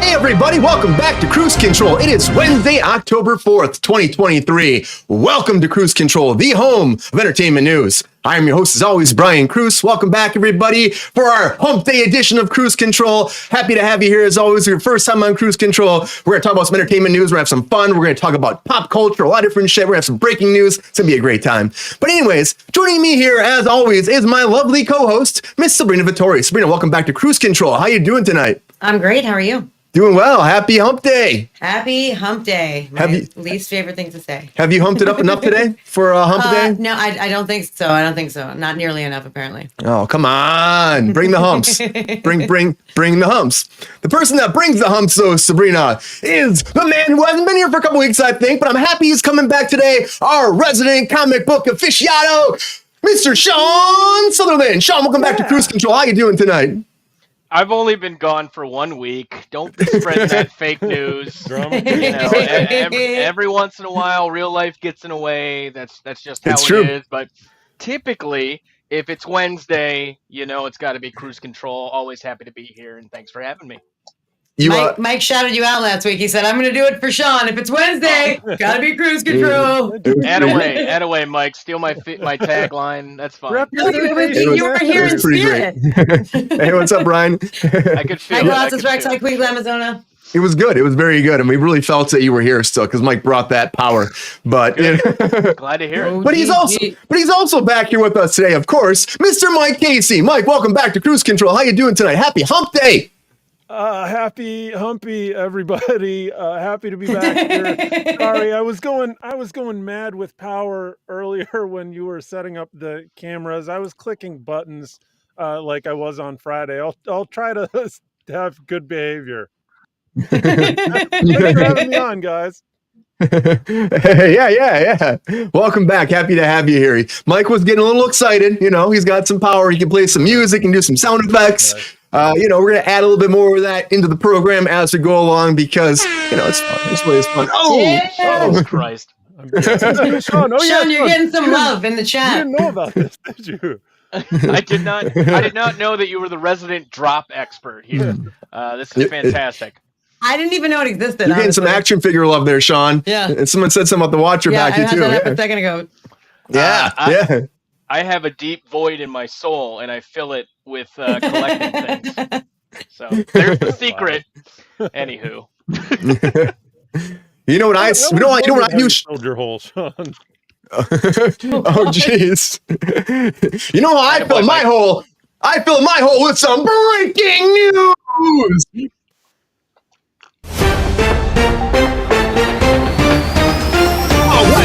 Hey everybody, welcome back to Kruse Control. It is Wednesday, October 4th, 2023. Welcome to Kruse Control, the home of entertainment news. I'm your host, as always, Brian Kruse. Welcome back, everybody, for our Hump Day edition of Kruse Control. Happy to have you here, as always. Your first time on Kruse Control. We're going to talk about some entertainment news. We're going to have some fun. We're going to talk about pop culture, a lot of different shit. We're going to have some breaking news. It's going to be a great time. But anyways, joining me here, as always, is my lovely co-host, Miss Sabrina Vittori. Sabrina, welcome back to Kruse Control. How you doing tonight? I'm great. How are you? Doing well. Happy Hump Day. Happy Hump Day. My least favorite thing to say. Have you humped it up enough today for Hump Day? No, I don't think so. I don't think so. Not nearly enough, apparently. Oh, come on. Bring the humps. bring the humps. The person that brings the humps, though, Sabrina, is the man who hasn't been here for a couple weeks, I think, but I'm happy he's coming back today. Our resident comic book aficionado, Mr. Sean Sutherland. Sean, welcome back to Kruse Control. How you doing tonight? I've only been gone for 1 week. Don't be spreading that fake news. You know, every once in a while, real life gets in the way. That's just how it is. But typically, if it's Wednesday, you know it's got to be Kruse Control. Always happy to be here, and thanks for having me. Mike shouted you out last week. He said, I'm going to do it for Sean. If it's Wednesday, got to be Kruse Control. Add away, Mike. Steal my tagline. That's fine. You were here in spirit. Hey, what's up, Brian? I could feel it. Hi, Glasses Rex. Hi, Queens, Amazona. It was good. It was very good. And we really felt that you were here still because Mike brought that power. But glad to hear it. But he's also back here with us today, of course, Mr. Mike Casey. Mike, welcome back to Kruse Control. How you doing tonight? Happy Hump Day. Happy Humpy, everybody. Happy to be back here. Sorry, I was going mad with power earlier when you were setting up the cameras. I was clicking buttons like I was on Friday. I'll try to have good behavior. Thanks for having me on, guys. Yeah. Welcome back. Happy to have you here. Mike was getting a little excited. You know, he's got some power. He can play some music and do some sound effects. We're going to add a little bit more of that into the program as we go along because, it's fun. It's really fun. Oh, Christ. Sean, you're getting some love in the chat. You didn't know about this, did you? I did not know that you were the resident drop expert here. This is fantastic. I didn't even know it existed. You're getting some action figure love there, Sean. Yeah. And someone said something about the Watcher back here, too. I had that a second ago. Yeah. I have a deep void in my soul, and I fill it with collecting things. So there's the secret. Anywho. You know what I do? Filled your hole, Sean. Oh, jeez. You know how I fill my hole? I fill my hole with some breaking news.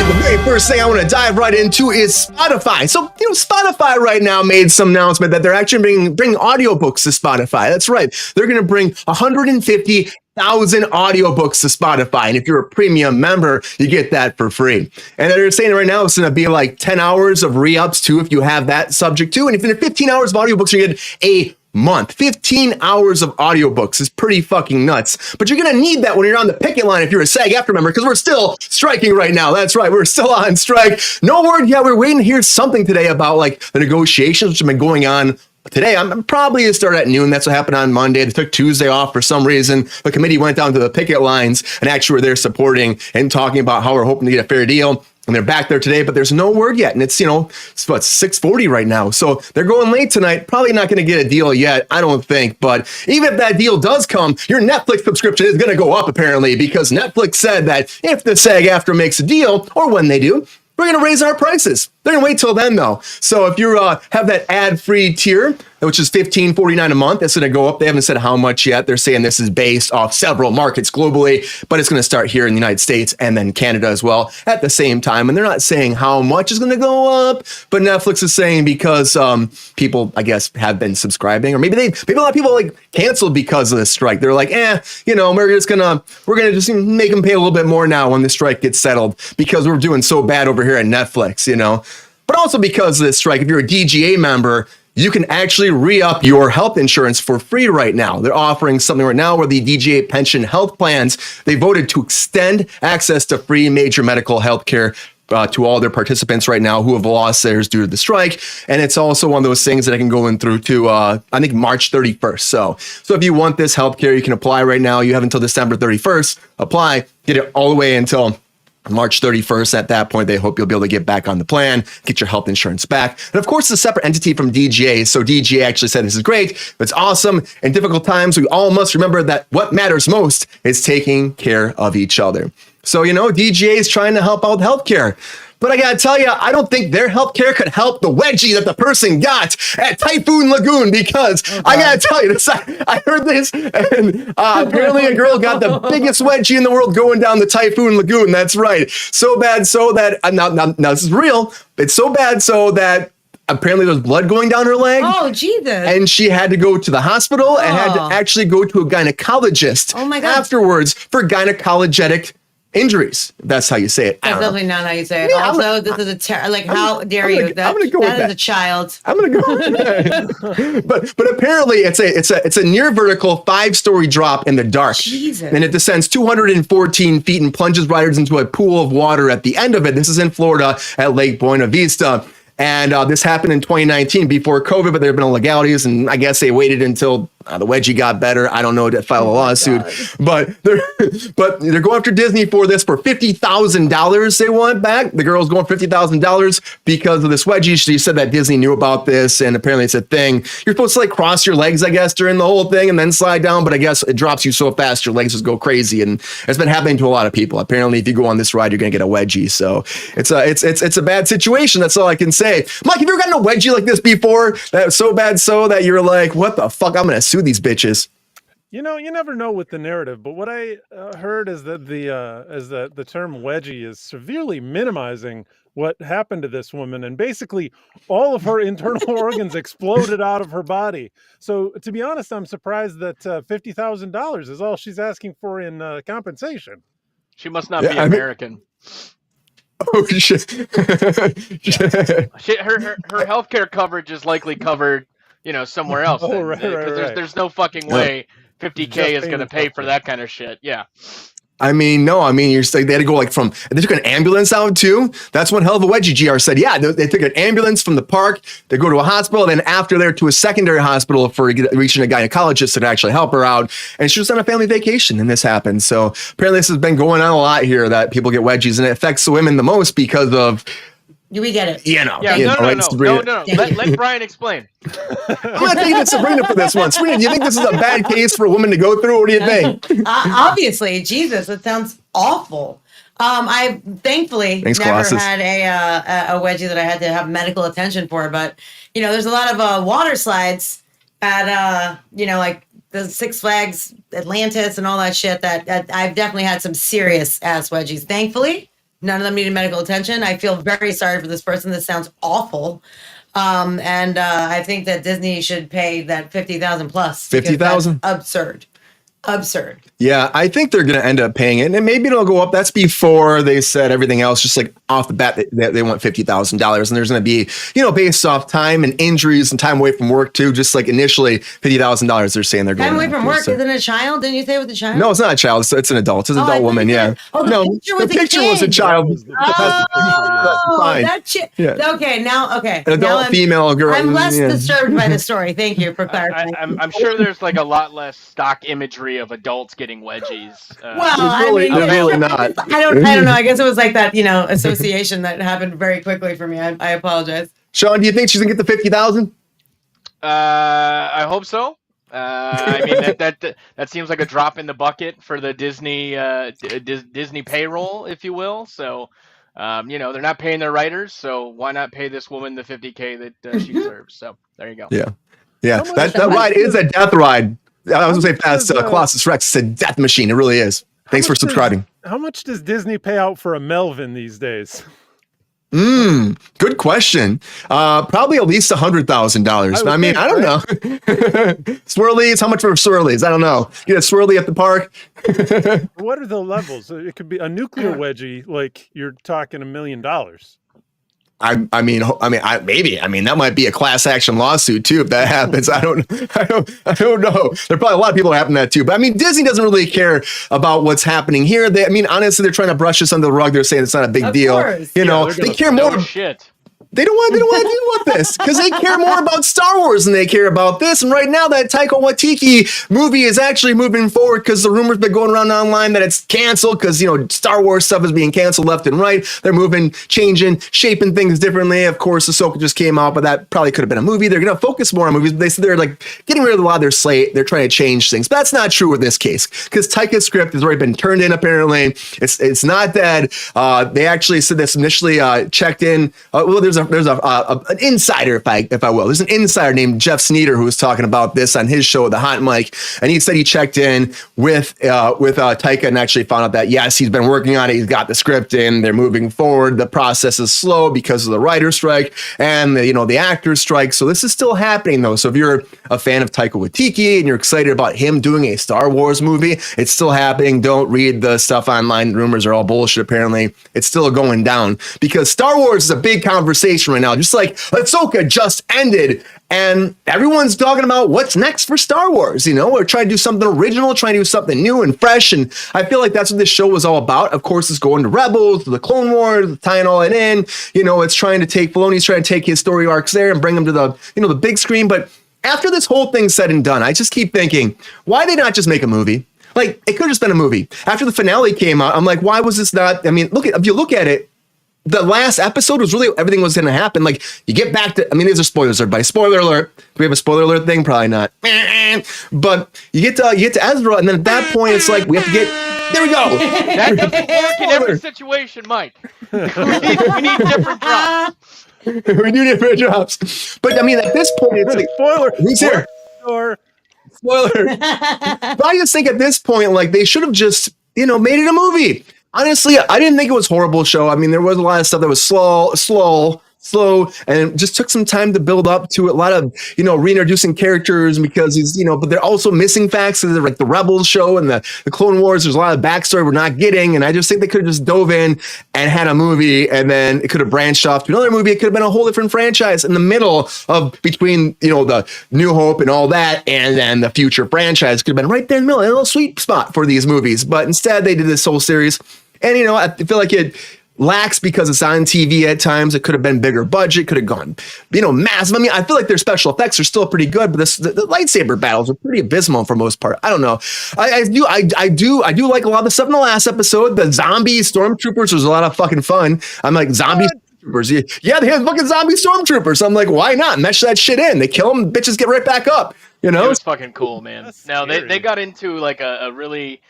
The very first thing I want to dive right into is Spotify. So, Spotify right now made some announcement that they're actually bringing audiobooks to Spotify. That's right. They're going to bring 150,000 audiobooks to Spotify. And if you're a premium member, you get that for free. And they're saying right now it's going to be like 10 hours of re-ups too, if you have that subject too. And if you're 15 hours of audiobooks, you get a month. 15 hours of audiobooks is pretty fucking nuts. But you're going to need that when you're on the picket line if you're a SAG-AFTRA member, because we're still striking right now. That's right. We're still on strike. No word yet. We're waiting to hear something today about like the negotiations which have been going on today. I'm probably going to start at noon. That's what happened on Monday. They took Tuesday off for some reason. The committee went down to the picket lines and actually were there supporting and talking about how we're hoping to get a fair deal. And they're back there today, but there's no word yet. And it's, it's what, 6:40 right now. So they're going late tonight. Probably not going to get a deal yet, I don't think. But even if that deal does come, your Netflix subscription is going to go up, apparently, because Netflix said that if the SAG-AFTRA makes a deal, or when they do, we're going to raise our prices. They're going to wait till then, though. So if you have that ad-free tier, which is $15.49 a month, that's going to go up. They haven't said how much yet. They're saying this is based off several markets globally, but it's going to start here in the United States and then Canada as well at the same time. And they're not saying how much is going to go up, but Netflix is saying because people, I guess, have been subscribing, or maybe a lot of people like canceled because of the strike. They're like, we're gonna just make them pay a little bit more now when the strike gets settled because we're doing so bad over here at Netflix, But also because of this strike, if you're a DGA member, you can actually re-up your health insurance for free right now. They're offering something right now where the DGA pension health plans, they voted to extend access to free major medical health care to all their participants right now who have lost theirs due to the strike. And it's also one of those things that I can go in through to, I think, March 31st. So if you want this healthcare, you can apply right now. You have until December 31st. Apply, get it all the way until March 31st. At that point, they hope you'll be able to get back on the plan, get your health insurance back. And of course, it's a separate entity from DGA. So DGA actually said this is great. It's awesome. In difficult times, we all must remember that what matters most is taking care of each other. So, DGA is trying to help out healthcare. But I gotta tell you, I don't think their healthcare could help the wedgie that the person got at Typhoon Lagoon, because I gotta tell you this. I heard this, and apparently a girl got the biggest wedgie in the world going down the Typhoon Lagoon. That's right. So bad so that now this is real. It's so bad so that apparently there's blood going down her leg. Oh, Jesus. And she had to go to the hospital and had to actually go to a gynecologist afterwards for gynecologic injuries. That's how you say it. That's definitely not how you say it. Yeah, also, this is how dare you? I'm gonna go with that. Is a child. I'm gonna go with that. But apparently it's a near vertical 5-story drop in the dark. Jesus. And it descends 214 feet and plunges riders into a pool of water at the end of it. This is in Florida at Lake Buena Vista. And this happened in 2019 before COVID, but there have been illegalities, and I guess they waited until the wedgie got better. I don't know, to file a lawsuit, but they're going after Disney for this for $50,000. They want back. The girl's going $50,000 because of this wedgie. She said that Disney knew about this, and apparently it's a thing. You're supposed to cross your legs, I guess, during the whole thing and then slide down, but I guess it drops you so fast your legs just go crazy, and it's been happening to a lot of people. Apparently, if you go on this ride, you're gonna get a wedgie. So it's a bad situation. That's all I can say. Mike, have you ever gotten a wedgie like this before? That was so bad so that you're like, what the fuck? I'm gonna sue these bitches. You never know with the narrative, but what I heard is that the term wedgie is severely minimizing what happened to this woman, and basically all of her internal organs exploded out of her body. So to be honest, I'm surprised that $50,000 is all she's asking for in compensation. She must not be American. Oh shit! Her healthcare coverage is likely covered, somewhere else. Right. There's no fucking way $50K is going to pay for that kind of shit. Yeah. You're saying they had to go they took an ambulance out too. That's one hell of a wedgie. GR said, yeah, they took an ambulance from the park. They go to a hospital, then after there to a secondary hospital for reaching a gynecologist to actually help her out. And she was on a family vacation, and this happened. So apparently this has been going on a lot here, that people get wedgies, and it affects the women the most because of. We get it. No. Let Brian explain. I'm going to take it to Sabrina for this one. Sabrina, do you think this is a bad case for a woman to go through? What do you think? Obviously, Jesus, it sounds awful. I thankfully never had a wedgie that I had to have medical attention for, but there's a lot of water slides at like the Six Flags Atlantis and all that shit that I've definitely had some serious ass wedgies. Thankfully, none of them needed medical attention. I feel very sorry for this person. This sounds awful. And I think that Disney should pay that $50,000 plus. $50,000? Absurd. Yeah, I think they're going to end up paying it, and maybe it'll go up. That's before they said everything else. Just off the bat, they want $50,000, and there's going to be, based off time and injuries and time away from work too. Just initially $50,000, they're saying they're going time away from work. Isn't it a child? Didn't you say it was a child? No, it's not a child. It's an adult. It's an adult woman. Yeah. The picture was a child. That shit. Yeah. Okay, now an adult female girl. I'm less disturbed by the story. Thank you for clarifying. I'm sure there's a lot less stock imagery of adults getting wedgies. Really not. I don't know. I guess it was that, association that happened very quickly for me. I apologize. Sean, do you think she's gonna get the $50,000? I hope so. That seems like a drop in the bucket for the Disney Disney payroll, if you will. So, they're not paying their writers, so why not pay this woman the $50K that she deserves? So there you go. Yeah. That ride is a death ride. I was going to say past Colossus Rex. It's a death machine. It really is. Thanks for subscribing. How much does Disney pay out for a Melvin these days? Good question. Probably at least $100,000. I don't know. Swirlies, how much for swirlies? I don't know. You get a swirly at the park. What are the levels? It could be a nuclear wedgie, you're talking $1 million. Maybe. I mean, that might be a class action lawsuit too if that happens. I don't know. There are probably a lot of people having that too. But I mean, Disney doesn't really care about what's happening here. Honestly, they're trying to brush this under the rug. They're saying it's not a big deal. They care more. Shit. They don't want to deal with this because they care more about Star Wars than they care about this. And right now, that Taika Waititi movie is actually moving forward because the rumors been going around online that it's canceled because, Star Wars stuff is being canceled left and right. They're moving, changing, shaping things differently. Of course, Ahsoka just came out, but that probably could have been a movie. They're going to focus more on movies. But they said they're getting rid of a lot of their slate. They're trying to change things. But that's not true in this case because Taika's script has already been turned in, apparently. It's not dead. They actually said this initially checked in. There's an insider, if I will. There's an insider named Jeff Sneeder who was talking about this on his show, The Hot Mic, and he said he checked in with Taika and actually found out that yes, he's been working on it. He's got the script in. They're moving forward. The process is slow because of the writer's strike and the actor's strike. So this is still happening though. So if you're a fan of Taika Waititi and you're excited about him doing a Star Wars movie, it's still happening. Don't read the stuff online. Rumors are all bullshit. Apparently, it's still going down because Star Wars is a big conversation right now. Just like Ahsoka just ended and everyone's talking about what's next for Star Wars, We're trying to do something original, trying to do something new and fresh. And I feel like that's what this show was all about. Of course, it's going to Rebels, to the Clone Wars, tying all it in. It's Filoni's trying to take his story arcs there and bring them to the big screen. But after this whole thing's said and done, I just keep thinking, why they not just make a movie? It could have just been a movie. After the finale came out, I'm like, why was this not? I mean, if you look at it, the last episode was really everything was going to happen. You get back to, these are spoilers, everybody. Spoiler alert. Do we have a spoiler alert thing? Probably not. But you get to Ezra, and then at that point, it's like we have to get. There we go. That doesn't work in every situation, Mike. We need different drops. We need different drops. But at this point, it's like spoiler. Who's here? Spoiler. But I just think at this point, they should have just made it a movie. Honestly, I didn't think it was a horrible show. There was a lot of stuff that was slow, and it just took some time to build up to a lot of, reintroducing characters because he's, but they're also missing facts. So like the Rebels show and the Clone Wars, there's a lot of backstory we're not getting. And I just think they could have just dove in and had a movie and then it could have branched off to another movie. It could have been a whole different franchise in the middle of between, the New Hope and all that. And then the future franchise could have been right there in the middle, a little sweet spot for these movies. But instead they did this whole series. And, I feel like it lacks because it's on TV at times. It could have been bigger budget, could have gone, massive. I feel like their special effects are still pretty good, but the lightsaber battles are pretty abysmal for most part. I don't know. I do like a lot of the stuff in the last episode. The zombie stormtroopers was a lot of fucking fun. I'm like, zombie stormtroopers. Yeah, they had fucking zombie stormtroopers. I'm like, why not? Mesh that shit in. They kill them, bitches get right back up. It was fucking cool, man. Now they got into a really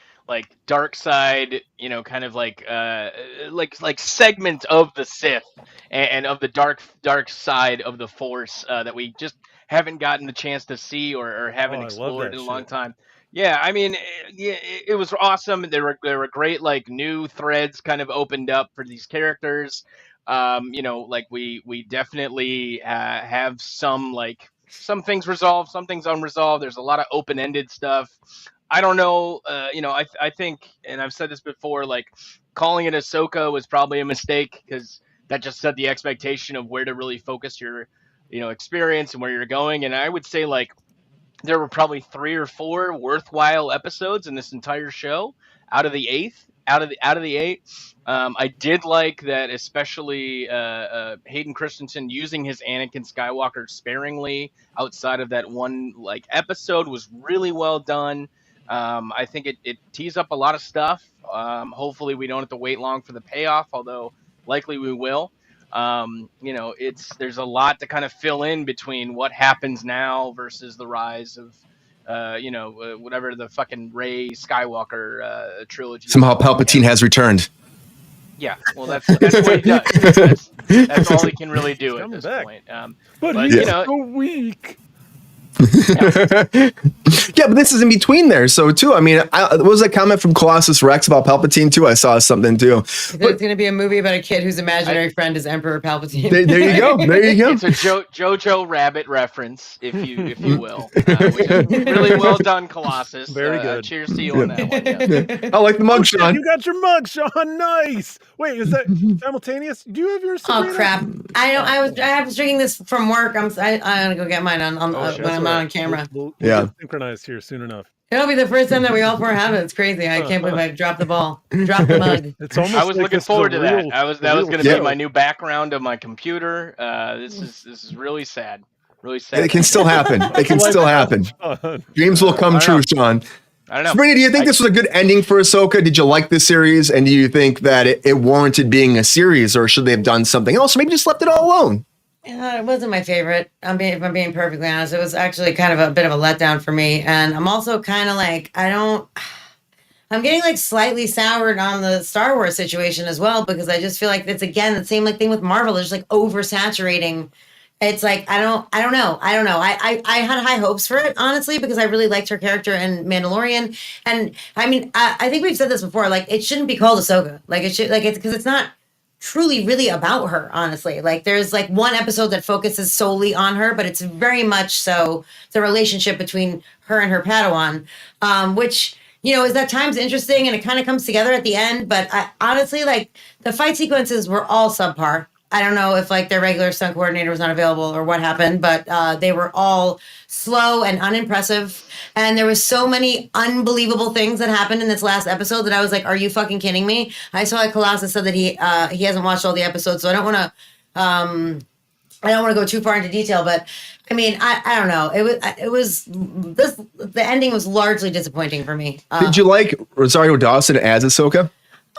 dark side, kind of like segment of the Sith and of the dark side of the Force that we just haven't gotten the chance to see or haven't explored in a long time. Yeah, it was awesome. There were great new threads kind of opened up for these characters. We definitely have some things resolved, some things unresolved. There's a lot of open-ended stuff. I don't know. I think, and I've said this before, calling it Ahsoka was probably a mistake because that just set the expectation of where to really focus your, experience and where you're going. And I would say there were probably 3 or 4 worthwhile episodes in this entire show out of the 8. I did like that, especially Hayden Christensen using his Anakin Skywalker sparingly outside of that one episode was really well done. I think it tees up a lot of stuff. Hopefully we don't have to wait long for the payoff, although likely we will. There's a lot to kind of fill in between what happens now versus the rise of, whatever the fucking Rey Skywalker trilogy. Somehow Palpatine has returned. Yeah, well, that's what he does. That's all he can really do at this point. But he's so weak. Yeah, but this is in between there. So too, I mean, what was that comment from Colossus Rex about Palpatine too? I saw something too. It's going to be a movie about a kid whose imaginary friend is Emperor Palpatine. There you go. There you go. It's a Jojo Rabbit reference, if you will. Which is really well done, Colossus. Very good. Cheers to you on that one. Yeah. I like the mug, Sean. You got your mug, Sean. Nice. Wait, is that simultaneous? Do you have yours? Oh crap! I was drinking this from work. I'm gonna go get mine when I'm not on camera. We'll get synchronized here soon enough. It'll be the first time that we all four have it. It's crazy. I can't believe I dropped the ball. Dropped the mug. It's almost. I was looking forward to that. That was going to be my new background of my computer. This is really sad. Really sad. It can still happen. It can still happen. Dreams will come true, Sean. I don't know. Sabrina, do you think this was a good ending for Ahsoka? Did you like this series? And do you think that it warranted being a series, or should they have done something else? Or maybe just left it all alone? It wasn't my favorite. If I'm being perfectly honest, it was actually kind of a bit of a letdown for me. And I'm also kind of like, I'm getting like slightly soured on the Star Wars situation as well, because I just feel like it's again the same like thing with Marvel. It's just like oversaturating. It's like I don't know. I had high hopes for it, honestly, because I really liked her character in Mandalorian. And I mean, I think we've said this before. Like, it shouldn't be called Ahsoka. Like, it should, like, it's because it's not truly really about her, honestly. Like, there's like one episode that focuses solely on her, but it's very much so the relationship between her and her Padawan, which, you know, is at times interesting, and it kind of comes together at the end. But I honestly, like, the fight sequences were all subpar. I don't know if like their regular stunt coordinator was not available or what happened, but they were all slow and unimpressive. And there was so many unbelievable things that happened in this last episode that I was like, "Are you fucking kidding me?" I saw like Colossus said that he hasn't watched all the episodes, so I don't want to go too far into detail. But I mean, I don't know. The ending was largely disappointing for me. Did you like Rosario Dawson as Ahsoka?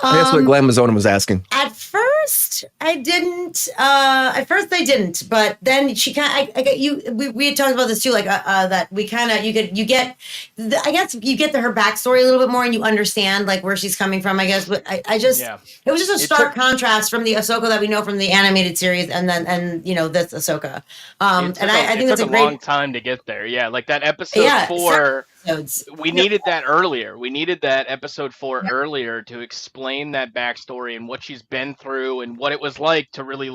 That's what Glenn Mazzone was asking. At first, I didn't. I didn't. But then she kind of. We had talked about this too. Like that we kind of you get. I guess you get to her backstory a little bit more, and you understand like where she's coming from. I guess, but I just. Yeah. It was just a stark contrast from the Ahsoka that we know from the animated series, and this Ahsoka. I think that's a great long time to get there. Yeah, like that episode 4. We needed that earlier. We needed that episode 4 earlier to explain that backstory and what she's been through and what it was like to really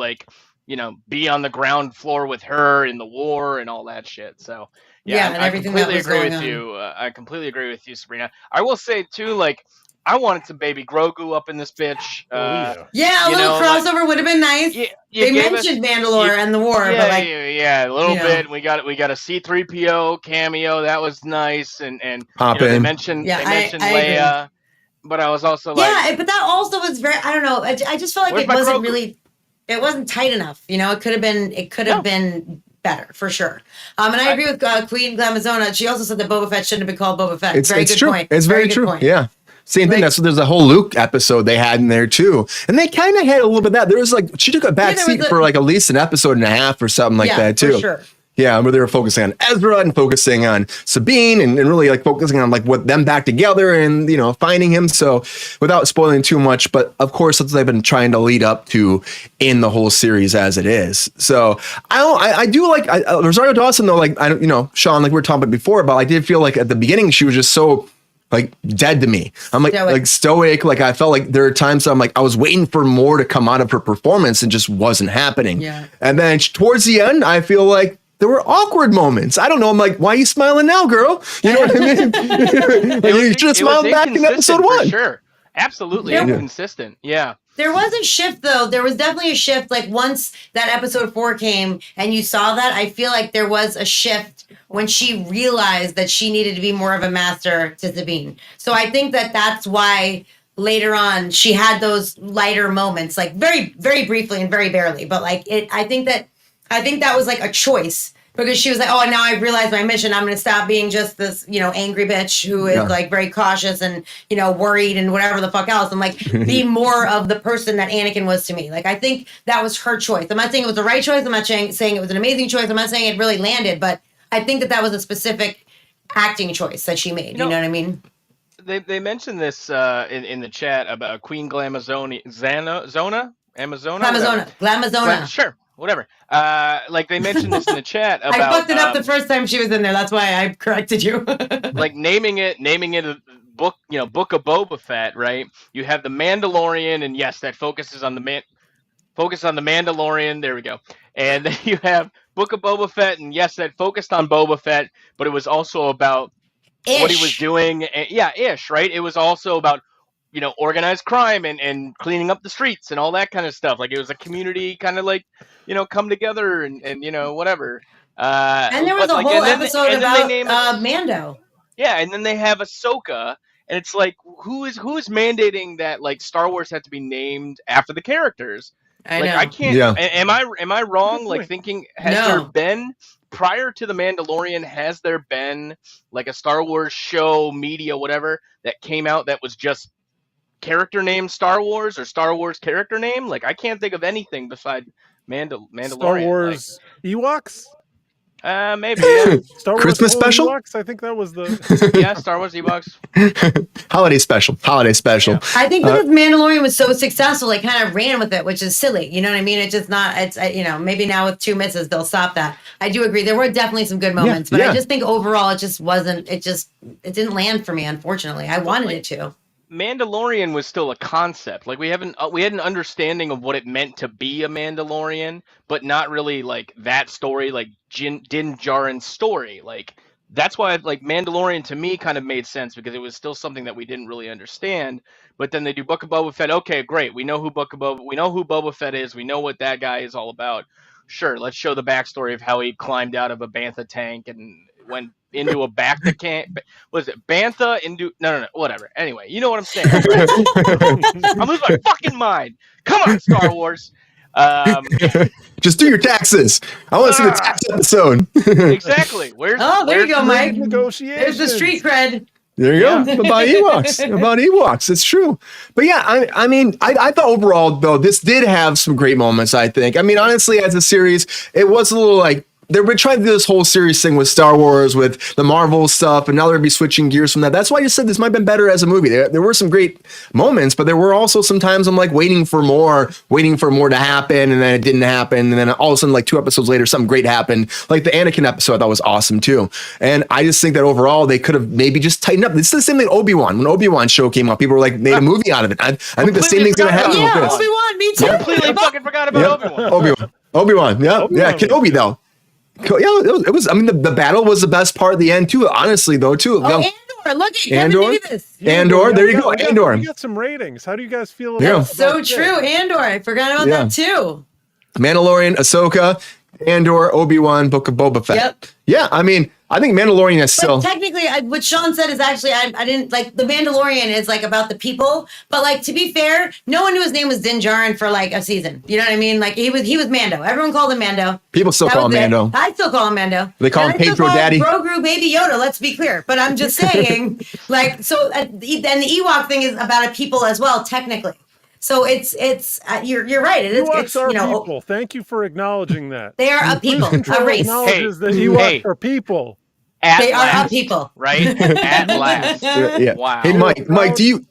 be on the ground floor with her in the war and all that shit. So I completely agree with you. I completely agree with you, Sabrina. I will say too, like, I wanted some baby Grogu up in this bitch. A little crossover would have been nice. They mentioned Mandalore and the war, but like a little bit. We got a C-3PO cameo that was nice, and they mentioned Leia, but I was also like, but that also was very. I don't know. I just felt like it wasn't Grogu? Really. It wasn't tight enough. You know, it could have been. It could have been better for sure. And I agree with Queen Glamazona. She also said that Boba Fett shouldn't have been called Boba Fett. It's very good true. Point. It's very true. Point. Yeah. Same thing. That's there's a whole Luke episode they had in there too, and they kind of had a little bit of that. There was like she took a back seat for like at least an episode and a half or something like that too. For sure. Yeah, where they were focusing on Ezra and focusing on Sabine and really like focusing on like what them back together and finding him. So without spoiling too much, but of course that's what they've been trying to lead up to in the whole series as it is. So I do like Rosario Dawson though. Like Sean, like we were talking about before, but I did feel like at the beginning she was just so like dead to me. I'm like stoic. Like I felt like there are times I'm like I was waiting for more to come out of her performance and just wasn't happening. Yeah. And then towards the end, I feel like there were awkward moments. I don't know. I'm like, why are you smiling now, girl? You know what I mean? You should have smiled back in episode 1. Sure. Absolutely inconsistent. Yeah. There was a shift, though. There was definitely a shift. Like, once that episode 4 came and you saw that, I feel like there was a shift when she realized that she needed to be more of a master to Sabine. So I think that that's why later on she had those lighter moments, like very, very briefly and very barely. But like I think that was like a choice. Because she was like, oh, now I've realized my mission. I'm going to stop being just this, angry bitch who is like very cautious and, worried and whatever the fuck else. And like be more of the person that Anakin was to me. Like, I think that was her choice. I'm not saying it was the right choice. I'm not saying it was an amazing choice. I'm not saying it really landed. But I think that was a specific acting choice that she made. You know what I mean? They mentioned this in the chat about Queen Glamazona. Glamazona. Sure. whatever. Like they mentioned this in the chat about. I fucked it up the first time she was in there. That's why I corrected you. Like naming it a book, Book of Boba Fett, right? You have the Mandalorian, and yes, that focuses on the Mandalorian. There we go. And then you have Book of Boba Fett, and yes, that focused on Boba Fett, but it was also about what he was doing. And, right? It was also about organized crime and cleaning up the streets and all that kind of stuff. Like it was a community kind of like come together and whatever. And there was a whole episode about Mando. Yeah, and then they have Ahsoka, and it's like who is mandating that like Star Wars had to be named after the characters? I know. I can't. Yeah. Am I wrong? Like thinking there been prior to the Mandalorian? Has there been like a Star Wars show, media, whatever that came out that was just character name Star Wars or Star Wars character name? Like I can't think of anything besides Mandalorian. Star Wars Ewoks. Maybe yeah. Star Wars Christmas special. Ewoks? I think that was the Star Wars Ewoks. Holiday special. Yeah. I think because Mandalorian was so successful, they kind of ran with it, which is silly. You know what I mean? It's just not. It's maybe now with 2 misses they'll stop that. I do agree. There were definitely some good moments, but I just think overall it just wasn't. It didn't land for me. Unfortunately, I wanted it to. Mandalorian was still a concept. Like we had an understanding of what it meant to be a Mandalorian, but not really like that story, like Din Djarin's story. Like that's why like Mandalorian to me kind of made sense because it was still something that we didn't really understand. But then they do Book of Boba Fett. Okay, great. We know who Boba Fett is. We know what that guy is all about. Sure, let's show the backstory of how he climbed out of a bantha tank and went into a bacta can. Was it bantha into no whatever. Anyway, you know what I'm saying. Right? I'm losing my fucking mind. Come on, Star Wars. Just do your taxes. I want to see the tax episode. Exactly. There you go, Mike. There's the street cred. There you go. About Ewoks. It's true. But yeah, I mean, I thought overall though this did have some great moments. I think. I mean, honestly, as a series, it was a little like. They've been trying to do this whole series thing with Star Wars, with the Marvel stuff, and now they're going to be switching gears from that. That's why I just said this might have been better as a movie. There were some great moments, but there were also some times I'm like waiting for more to happen, and then it didn't happen, and then all of a sudden, like 2 episodes later, something great happened. Like the Anakin episode, I thought was awesome too. And I just think that overall, they could have maybe just tightened up. This is the same thing Obi-Wan. When Obi-Wan show came out, people were like, made a movie out of it. I think the same thing's going to happen with this. Obi-Wan, me too. Completely fucking forgot about Obi-Wan. Yeah. Kenobi though. Yeah, it was. I mean, the battle was the best part of the end too. Honestly, though, too. Andor, look at Andor. Andor, there you go. Andor. We got some ratings. How do you guys feel about? So true, Andor. I forgot about that too. Mandalorian, Ahsoka, Andor, Obi-Wan, Book of Boba Fett. Yep. Yeah, I mean, I think Mandalorian is still. Technically, what Sean said is actually, I didn't like the Mandalorian is like about the people, but like to be fair, no one knew his name was Din Djarin for like a season. You know what I mean? Like he was Mando. Everyone called him Mando. People still call him Mando. I still call him Mando. They call him Pedro Daddy. Grogu, Baby Yoda. Let's be clear. But I'm just saying, like, so and the Ewok thing is about a people as well, technically. So it's you're right. It is. Ewoks are people. Thank you for acknowledging that. They are a people, a race. Acknowledges that Ewoks are people. They are a people, right? At last. Yeah. Wow. Hey, Mike, do you?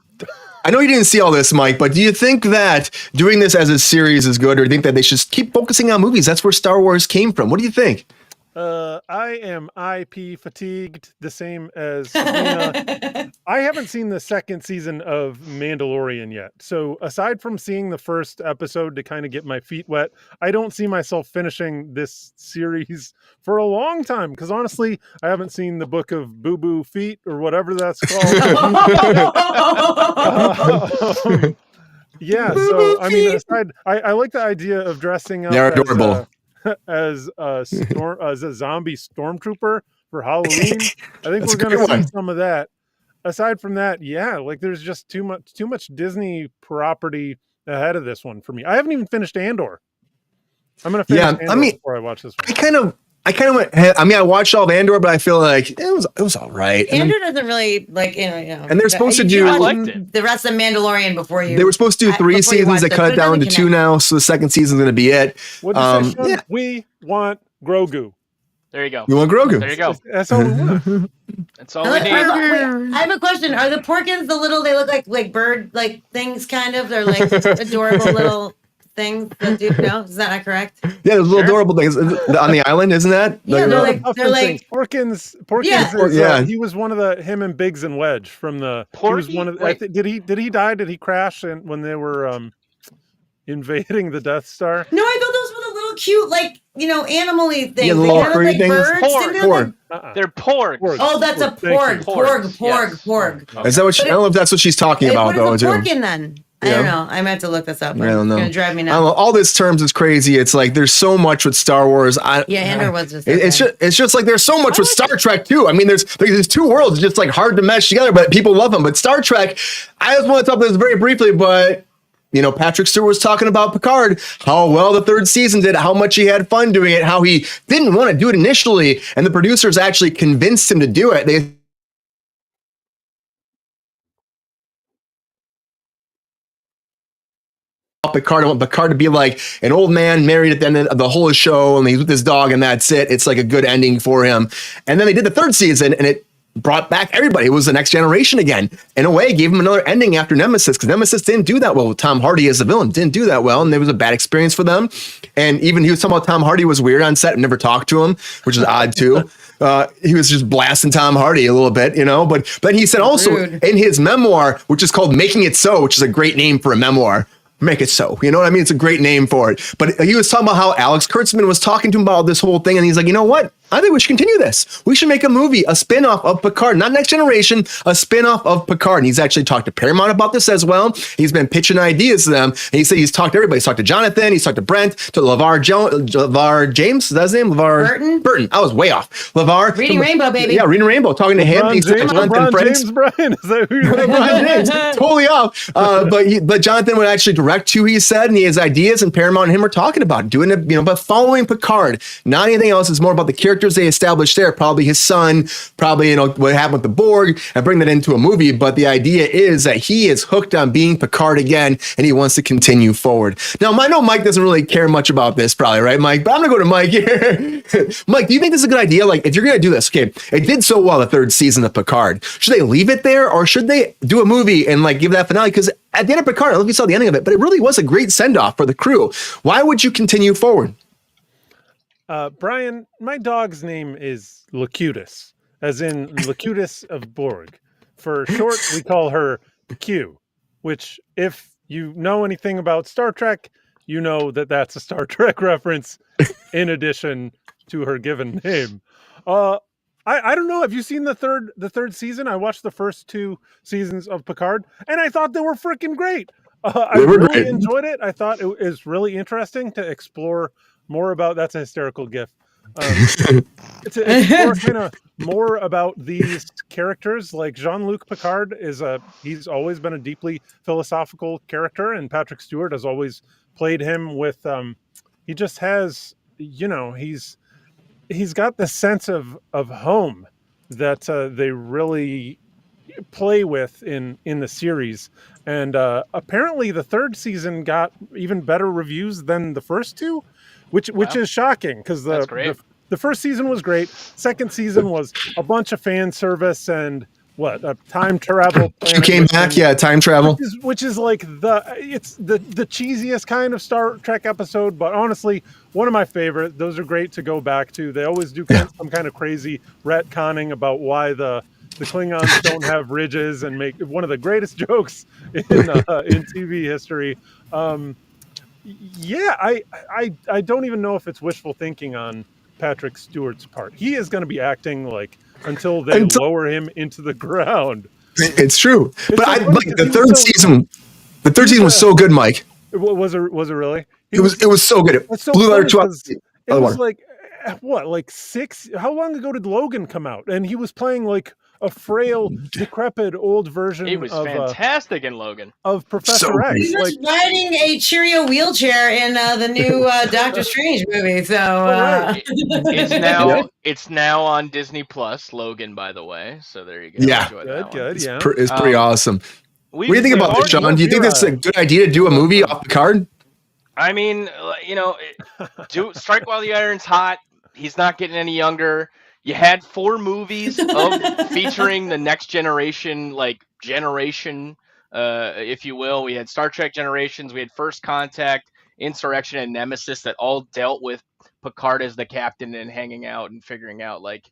I know you didn't see all this, Mike, but do you think that doing this as a series is good, or do you think that they should keep focusing on movies? That's where Star Wars came from. What do you think? I am IP fatigued, the same as Sabina. I haven't seen the second season of Mandalorian yet. So aside from seeing the first episode to kind of get my feet wet, I don't see myself finishing this series for a long time. Because honestly, I haven't seen the Book of Boo Boo Feet or whatever that's called. Yeah, so I mean, I like the idea of dressing up. They're adorable. As a zombie stormtrooper for Halloween. I think we're going to see some of that. Aside from that, yeah, like there's just too much Disney property ahead of this one for me. I haven't even finished Andor. I'm going to finish Andor before I watch this one. I watched all of Andor, but I feel like it was all right. Andor doesn't really like, you know. And they're supposed to do the rest of Mandalorian before you. They were supposed to do 3 seasons. They cut it down to 2 now, so the second season's going to be it. What'd you say, Sean? We want Grogu. There you go. We want Grogu. There you go. That's all we want. That's all we need. I have a question. Are the Porkins the little? They look like bird like things, kind of. They're like adorable little things that do no? Is that not correct? Yeah, those little adorable things on the island, isn't that? Yeah, they're like Porkins. Yeah. Is, he was one of the him and Biggs and Wedge from the. He was one of. Did he die? Did he crash when they were invading the Death Star? No, I thought those were the little cute, like animal-y things. Yeah, little furry things. Porg. They're porgs. Oh, that's a porg. Porg. Is that what? I don't know if that's what she's talking about, though. What is a porkin then? I don't know. I meant to look this up. I don't know. It's gonna drive me nuts. I don't know. All these terms is crazy. It's like there's so much with Star Wars. Andor was just. It's just like there's so much with Star Trek too. I mean, there's two worlds. It's just like hard to mesh together, but people love them. But Star Trek, I just want to talk about this very briefly, but. Patrick Stewart was talking about Picard, how well the third season did, how much he had fun doing it, how he didn't want to do it initially, and the producers actually convinced him to do it. They Picard. I want Picard to be like an old man married at the end of the whole show, and he's with his dog, and that's it. It's like a good ending for him. And then they did the third season, and it brought back everybody. It was the next generation again. In a way, gave him another ending after Nemesis, because Nemesis didn't do that well with Tom Hardy as the villain. Didn't do that well, and it was a bad experience for them. And even he was talking about Tom Hardy was weird on set and never talked to him, which is odd too. He was just blasting Tom Hardy a little bit, But he said also in his memoir, which is called Making It So, which is a great name for a memoir. Make it so. You know what I mean? It's a great name for it. But he was talking about how Alex Kurtzman was talking to him about this whole thing. And he's like, you know what? I think we should continue this. We should make a movie, a spin-off of Picard, not Next Generation, a spin-off of Picard. And he's actually talked to Paramount about this as well. He's been pitching ideas to them. And he said he's talked to everybody. He's talked to Jonathan. He's talked to Brent, to LeVar James. Is that his name? LeVar Burton. I was way off. LeVar. Reading Rainbow, baby. Yeah, Reading Rainbow. Talking to him. James, James Bryan. Is that who you're LeBron James. Totally off. But Jonathan would actually direct who he said, and he has ideas, and Paramount and him are talking about doing it, but following Picard, not anything else. It's more about the characters they established there, probably his son, probably, what happened with the Borg, and bring that into a movie. But the idea is that he is hooked on being Picard again, and he wants to continue forward. Now, I know Mike doesn't really care much about this, probably, right, Mike? But I'm gonna go to Mike here. Mike, do you think this is a good idea? Like, if you're gonna do this, okay, it did so well the third season of Picard. Should they leave it there, or should they do a movie and give that finale? Because at the end of Picard, I don't know if you saw the ending of it, but it really was a great send-off for the crew. Why would you continue forward? Brian, my dog's name is Locutus, as in Locutus of Borg. For short, we call her Q, which, if you know anything about Star Trek, you know that that's a Star Trek reference in addition to her given name. I don't know. Have you seen the third season? I watched the first 2 seasons of Picard, and I thought they were freaking great. I really enjoyed it. I thought it was really interesting to explore more about. That's a hysterical gif. It's more about these characters. Like Jean-Luc Picard he's always been a deeply philosophical character, and Patrick Stewart has always played him with. He just has, he's got this sense of home that they really play with in the series. And apparently the third season got even better reviews than the first 2, which is shocking, because the first season was great. Second season was a bunch of fan service and a time travel. You came back, time travel, which is like it's the cheesiest kind of Star Trek episode, but honestly, one of my favorite. Those are great to go back to. They always do some kind of crazy retconning about why the Klingons don't have ridges, and make one of the greatest jokes in TV history. I don't even know if it's wishful thinking on Patrick Stewart's part. He is going to be acting until they lower him into the ground. It's true. But the third season was so good, Mike. Was it really? It was so good. It so blew out it was 6. How long ago did Logan come out? And he was playing a frail, decrepit old version. He was fantastic in Logan. Of Professor X. He's just riding a Cheerio wheelchair in the new Doctor Strange movie. So it's now on Disney Plus. Logan, by the way. So there you go. Yeah, good. It's pretty awesome. What do you think about this, Sean? Do you think that's a good idea to do a movie off Picard? I mean, strike while the iron's hot. He's not getting any younger. You had 4 movies featuring the next generation, if you will. We had Star Trek Generations, we had First Contact, Insurrection and Nemesis that all dealt with Picard as the captain and hanging out and figuring out, like,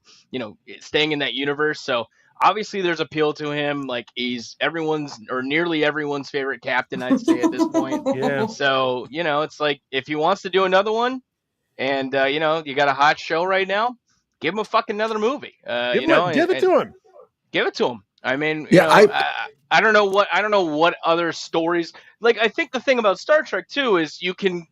staying in that universe. So obviously there's appeal to him. Like, he's everyone's or nearly everyone's favorite captain, I'd say, at this point. Yeah. So, it's like, if he wants to do another one and, you got a hot show right now, give him a fucking another movie. Give it to him. Give it to him. I mean, I don't know what other stories. Like, I think the thing about Star Trek too is you can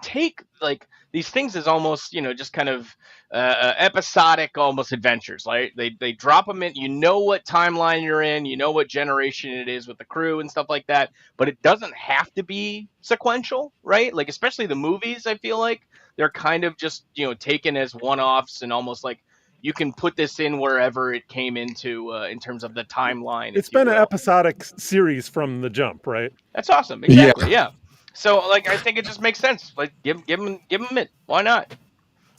take like these things as almost, just kind of episodic, almost adventures. Right? They drop them in. You know what timeline you're in. You know what generation it is with the crew and stuff like that. But it doesn't have to be sequential, right? Like, especially the movies, I feel like they're kind of just taken as one-offs and almost like, you can put this in wherever it came into in terms of the timeline. It's been an episodic series from the jump, right? That's awesome. Exactly. Yeah. So, like, I think it just makes sense. Like, give them it. Why not?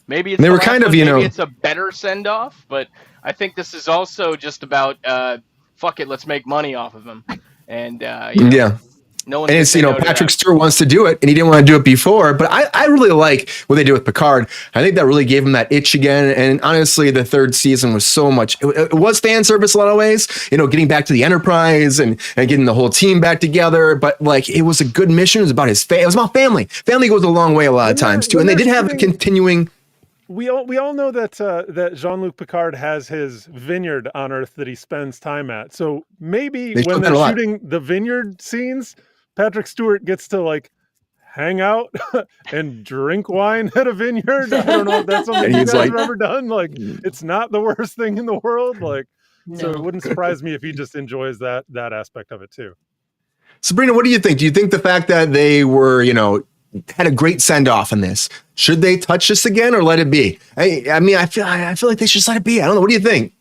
Maybe it's they were kind of, maybe it's a better send off, but I think this is also just about fuck it, let's make money off of them. And yeah. No one and it's, Patrick Stewart wants to do it and he didn't want to do it before, but I really like what they did with Picard. I think that really gave him that itch again. And honestly, the third season was so much, it was fan service a lot of ways, getting back to the Enterprise and getting the whole team back together. But like, it was a good mission. It was about it was about family. Family goes a long way a lot of times too. And they did have a continuing. We all know that Jean-Luc Picard has his vineyard on Earth that he spends time at. So maybe when they're shooting the vineyard scenes, Patrick Stewart gets to like hang out and drink wine at a vineyard. I don't know if that's something you guys have ever done. Like, it's not the worst thing in the world. Like, so it wouldn't surprise me if he just enjoys that aspect of it too. Sabrina, what do you think? Do you think the fact that they were, had a great send off in this, should they touch this again or let it be? I mean, I feel like they should just let it be. I don't know. What do you think?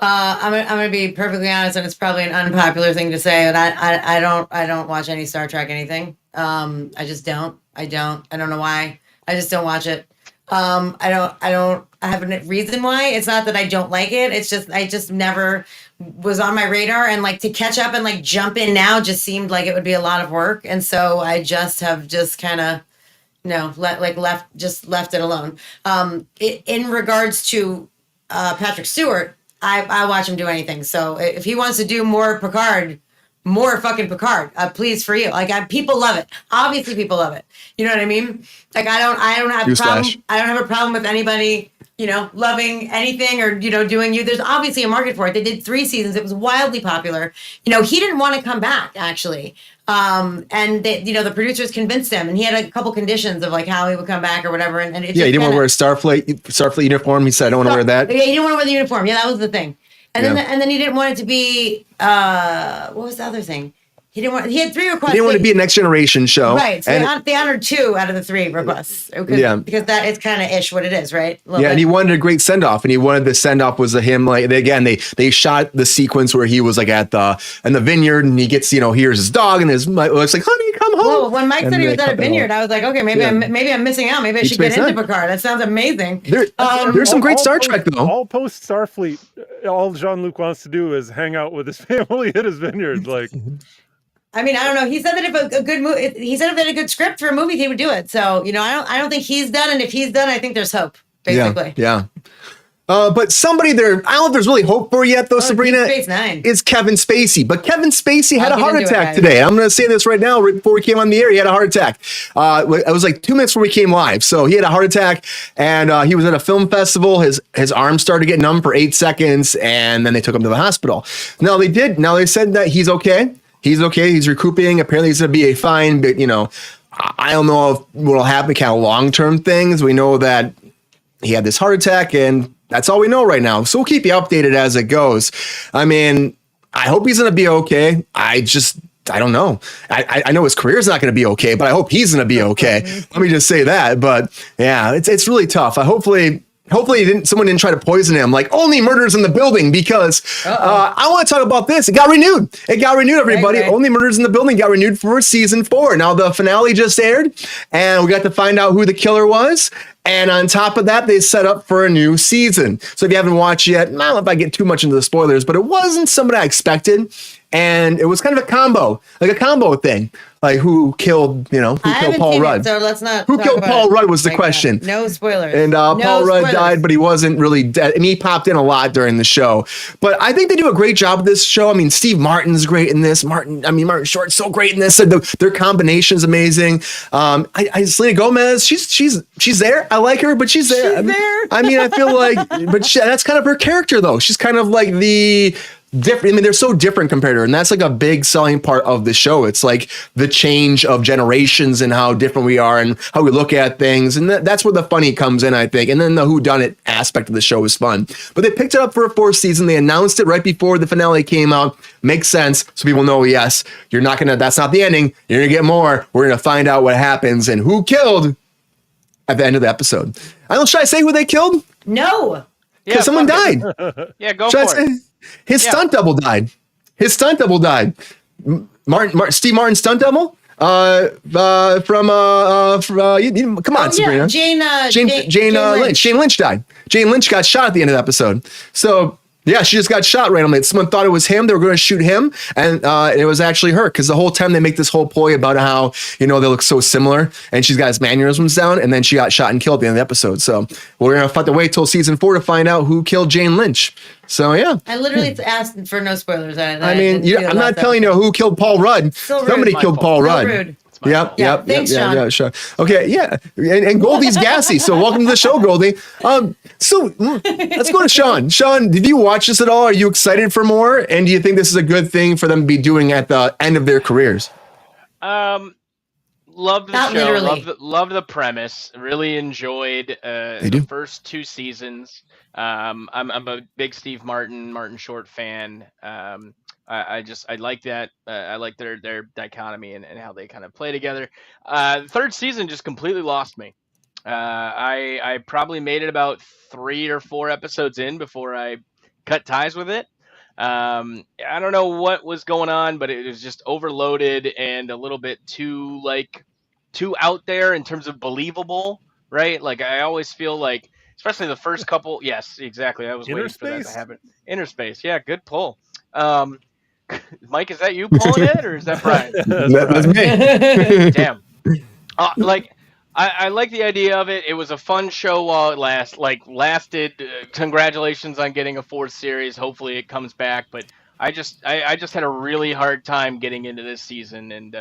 I'm gonna be perfectly honest, and it's probably an unpopular thing to say, but I don't watch any Star Trek anything. I just don't. I don't know why. I just don't watch it. I have a reason why. It's not that I don't like it. It's just I just never was on my radar, and like to catch up and like jump in now just seemed like it would be a lot of work, and so I just have just kind of left it alone. In regards to Patrick Stewart. I watch him do anything. So if he wants to do more Picard, more fucking Picard, please for you. Like people love it. Obviously, people love it. You know what I mean? Like I don't have a problem. I don't have a problem with anybody, loving anything or doing you. There's obviously a market for it. They did 3 seasons. It was wildly popular. He didn't want to come back actually. And they, the producers convinced him, and he had a couple conditions of like how he would come back or whatever. And he didn't want to wear a Starfleet uniform. He said, "I don't want to wear that." Yeah, he didn't want to wear the uniform. Yeah, that was the thing. And then he didn't want it to be what was the other thing? He had 3 requests. He didn't want to be a Next Generation show. Right. So they honored 2 out of the 3 requests. Because that is kind of ish what it is, right? And he wanted a great send off, and he wanted the send off was him like they shot the sequence where he was like in the vineyard, and he gets hears his dog, and it's like, "Honey, come home." Well, when Mike said he was at a vineyard, I was like, okay, maybe I'm missing out. Maybe I should get into Picard. That sounds amazing. There's some great Star Trek though. All post Starfleet, all Jean-Luc wants to do is hang out with his family at his vineyard, like. I mean, I don't know. He said that if a good movie, he said if they had a good script for a movie, he would do it. So, I don't think he's done. And if he's done, I think there's hope, basically. Yeah. But somebody there, I don't know if there's really hope for yet, though, Sabrina. Space Nine. It's Kevin Spacey. But Kevin Spacey had a heart attack today. I'm going to say this right now, right before we came on the air. He had a heart attack. It was like 2 minutes before we came live. So he had a heart attack, and he was at a film festival. His arm started to get numb for 8 seconds, and then they took him to the hospital. Now they said that he's okay. He's okay. He's recuperating. Apparently, he's going to be fine. But, I don't know if what'll happen, kind of long-term things. We know that he had this heart attack, and that's all we know right now. So we'll keep you updated as it goes. I mean, I hope he's going to be okay. I don't know. I know his career's not going to be okay, but I hope he's going to be okay. Let me just say that. But yeah, it's really tough. Hopefully someone didn't try to poison him, like Only Murders in the Building, because I want to talk about this. It got renewed. Everybody. Right. Only Murders in the Building got renewed for season 4. Now the finale just aired, and we got to find out who the killer was. And on top of that, they set up for a new season. So if you haven't watched yet, I don't know if I get too much into the spoilers, but it wasn't somebody I expected. and it was kind of a combo thing. Like who killed Paul Rudd? So let's not. Who killed Paul Rudd was the question. No spoilers. And Paul Rudd died, but he wasn't really dead. I mean, he popped in a lot during the show. But I think they do a great job of this show. I mean, Steve Martin's great in this. Martin Short's so great in this. Their combination is amazing. Selena Gomez, she's there. I like her, but she's there. I mean, I feel like, that's kind of her character though. She's kind of like the different. I mean, they're so different compared to her, and that's like a big selling part of the show. It's like the change of generations and how different we are and how we look at things, and that's where the funny comes in, I think. And then the whodunit aspect of the show is fun. But they picked it up for a 4th season. They announced it right before the finale came out. Makes sense, so people know. Yes, that's not the ending. You're gonna get more. We're gonna find out what happens and who killed at the end of the episode. Should I say who they killed? No. Because someone died. Yeah, go for it. His stunt double died. Steve Martin's stunt double. Come on, Sabrina. Shane Lynch died. Jane Lynch got shot at the end of the episode. So yeah, she just got shot randomly. Someone thought it was him. They were going to shoot him, and it was actually her. Because the whole time they make this whole ploy about how they look so similar, and she's got his mannerisms down, and then she got shot and killed at the end of the episode. So we're gonna have to wait till season 4 to find out who killed Jane Lynch. So yeah, I literally asked for no spoilers. I'm not telling you who killed Paul Rudd. Somebody killed Paul Rudd. Rude. Yep. Thanks, Sean. Yeah, sure. Okay, yeah. And Goldie's gassy, so welcome to the show, Goldie. So let's go to Sean. Sean, did you watch this at all? Are you excited for more? And do you think this is a good thing for them to be doing at the end of their careers? Loved the Not show. literally. Loved the premise. Really enjoyed the first 2 seasons. I'm a big Steve Martin Short fan. I like that. I like their dichotomy and how they kind of play together. The 3rd season just completely lost me. I probably made it about 3 or 4 episodes in before I cut ties with it. I don't know what was going on, but it was just overloaded and a little bit too out there in terms of believable, right? Like I always feel like, especially the first couple. Yes, exactly. I was waiting for that to happen. Inner Space. Yeah, good pull. Mike, is that you pulling it, or is that Brian? That's me. Damn. I like the idea of it. It was a fun show while it lasted. Congratulations on getting a 4th series. Hopefully it comes back. But I just had a really hard time getting into this season, and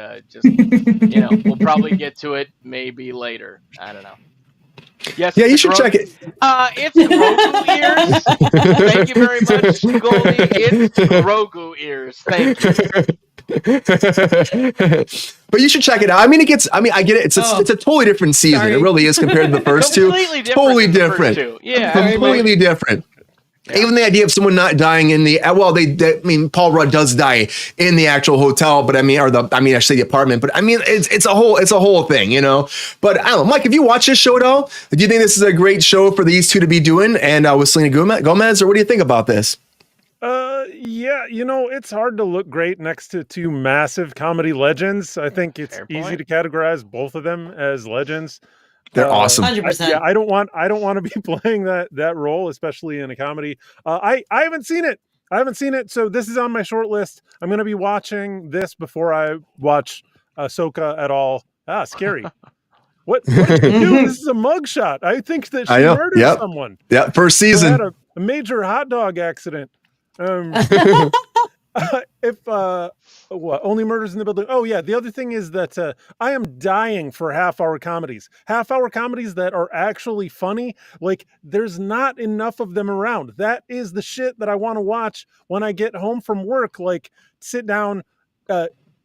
we'll probably get to it maybe later. I don't know. Yes. Yeah, you should check it. It's Grogu ears. Thank you very much, Goldie. It's Grogu ears. Thank you. But you should check it out. I mean, I get it. It's a totally different season. Sorry. It really is compared to the first 2. Totally different. Yeah, completely different. Yeah. Even the idea of someone not dying in the Paul Rudd does die in the actual hotel, but I should say the apartment, but it's a whole thing, But I don't know, Mike, have you watched this show at all? Do you think this is a great show for these 2 to be doing, and with Selena Gomez, or what do you think about this? Yeah, it's hard to look great next to 2 massive comedy legends. I think it's easy to categorize both of them as legends. They're awesome. 100%. I don't want to be playing that role, especially in a comedy. I haven't seen it. So this is on my short list. I'm going to be watching this before I watch Ahsoka at all. Scary. What did you do? This is a mugshot. I think that she murdered someone. Yeah, first season. Had a major hot dog accident. Only Murders in the Building. Oh yeah, the other thing is that I am dying for half-hour comedies that are actually funny. Like there's not enough of them around. That is the shit that I want to watch when I get home from work. Like sit down,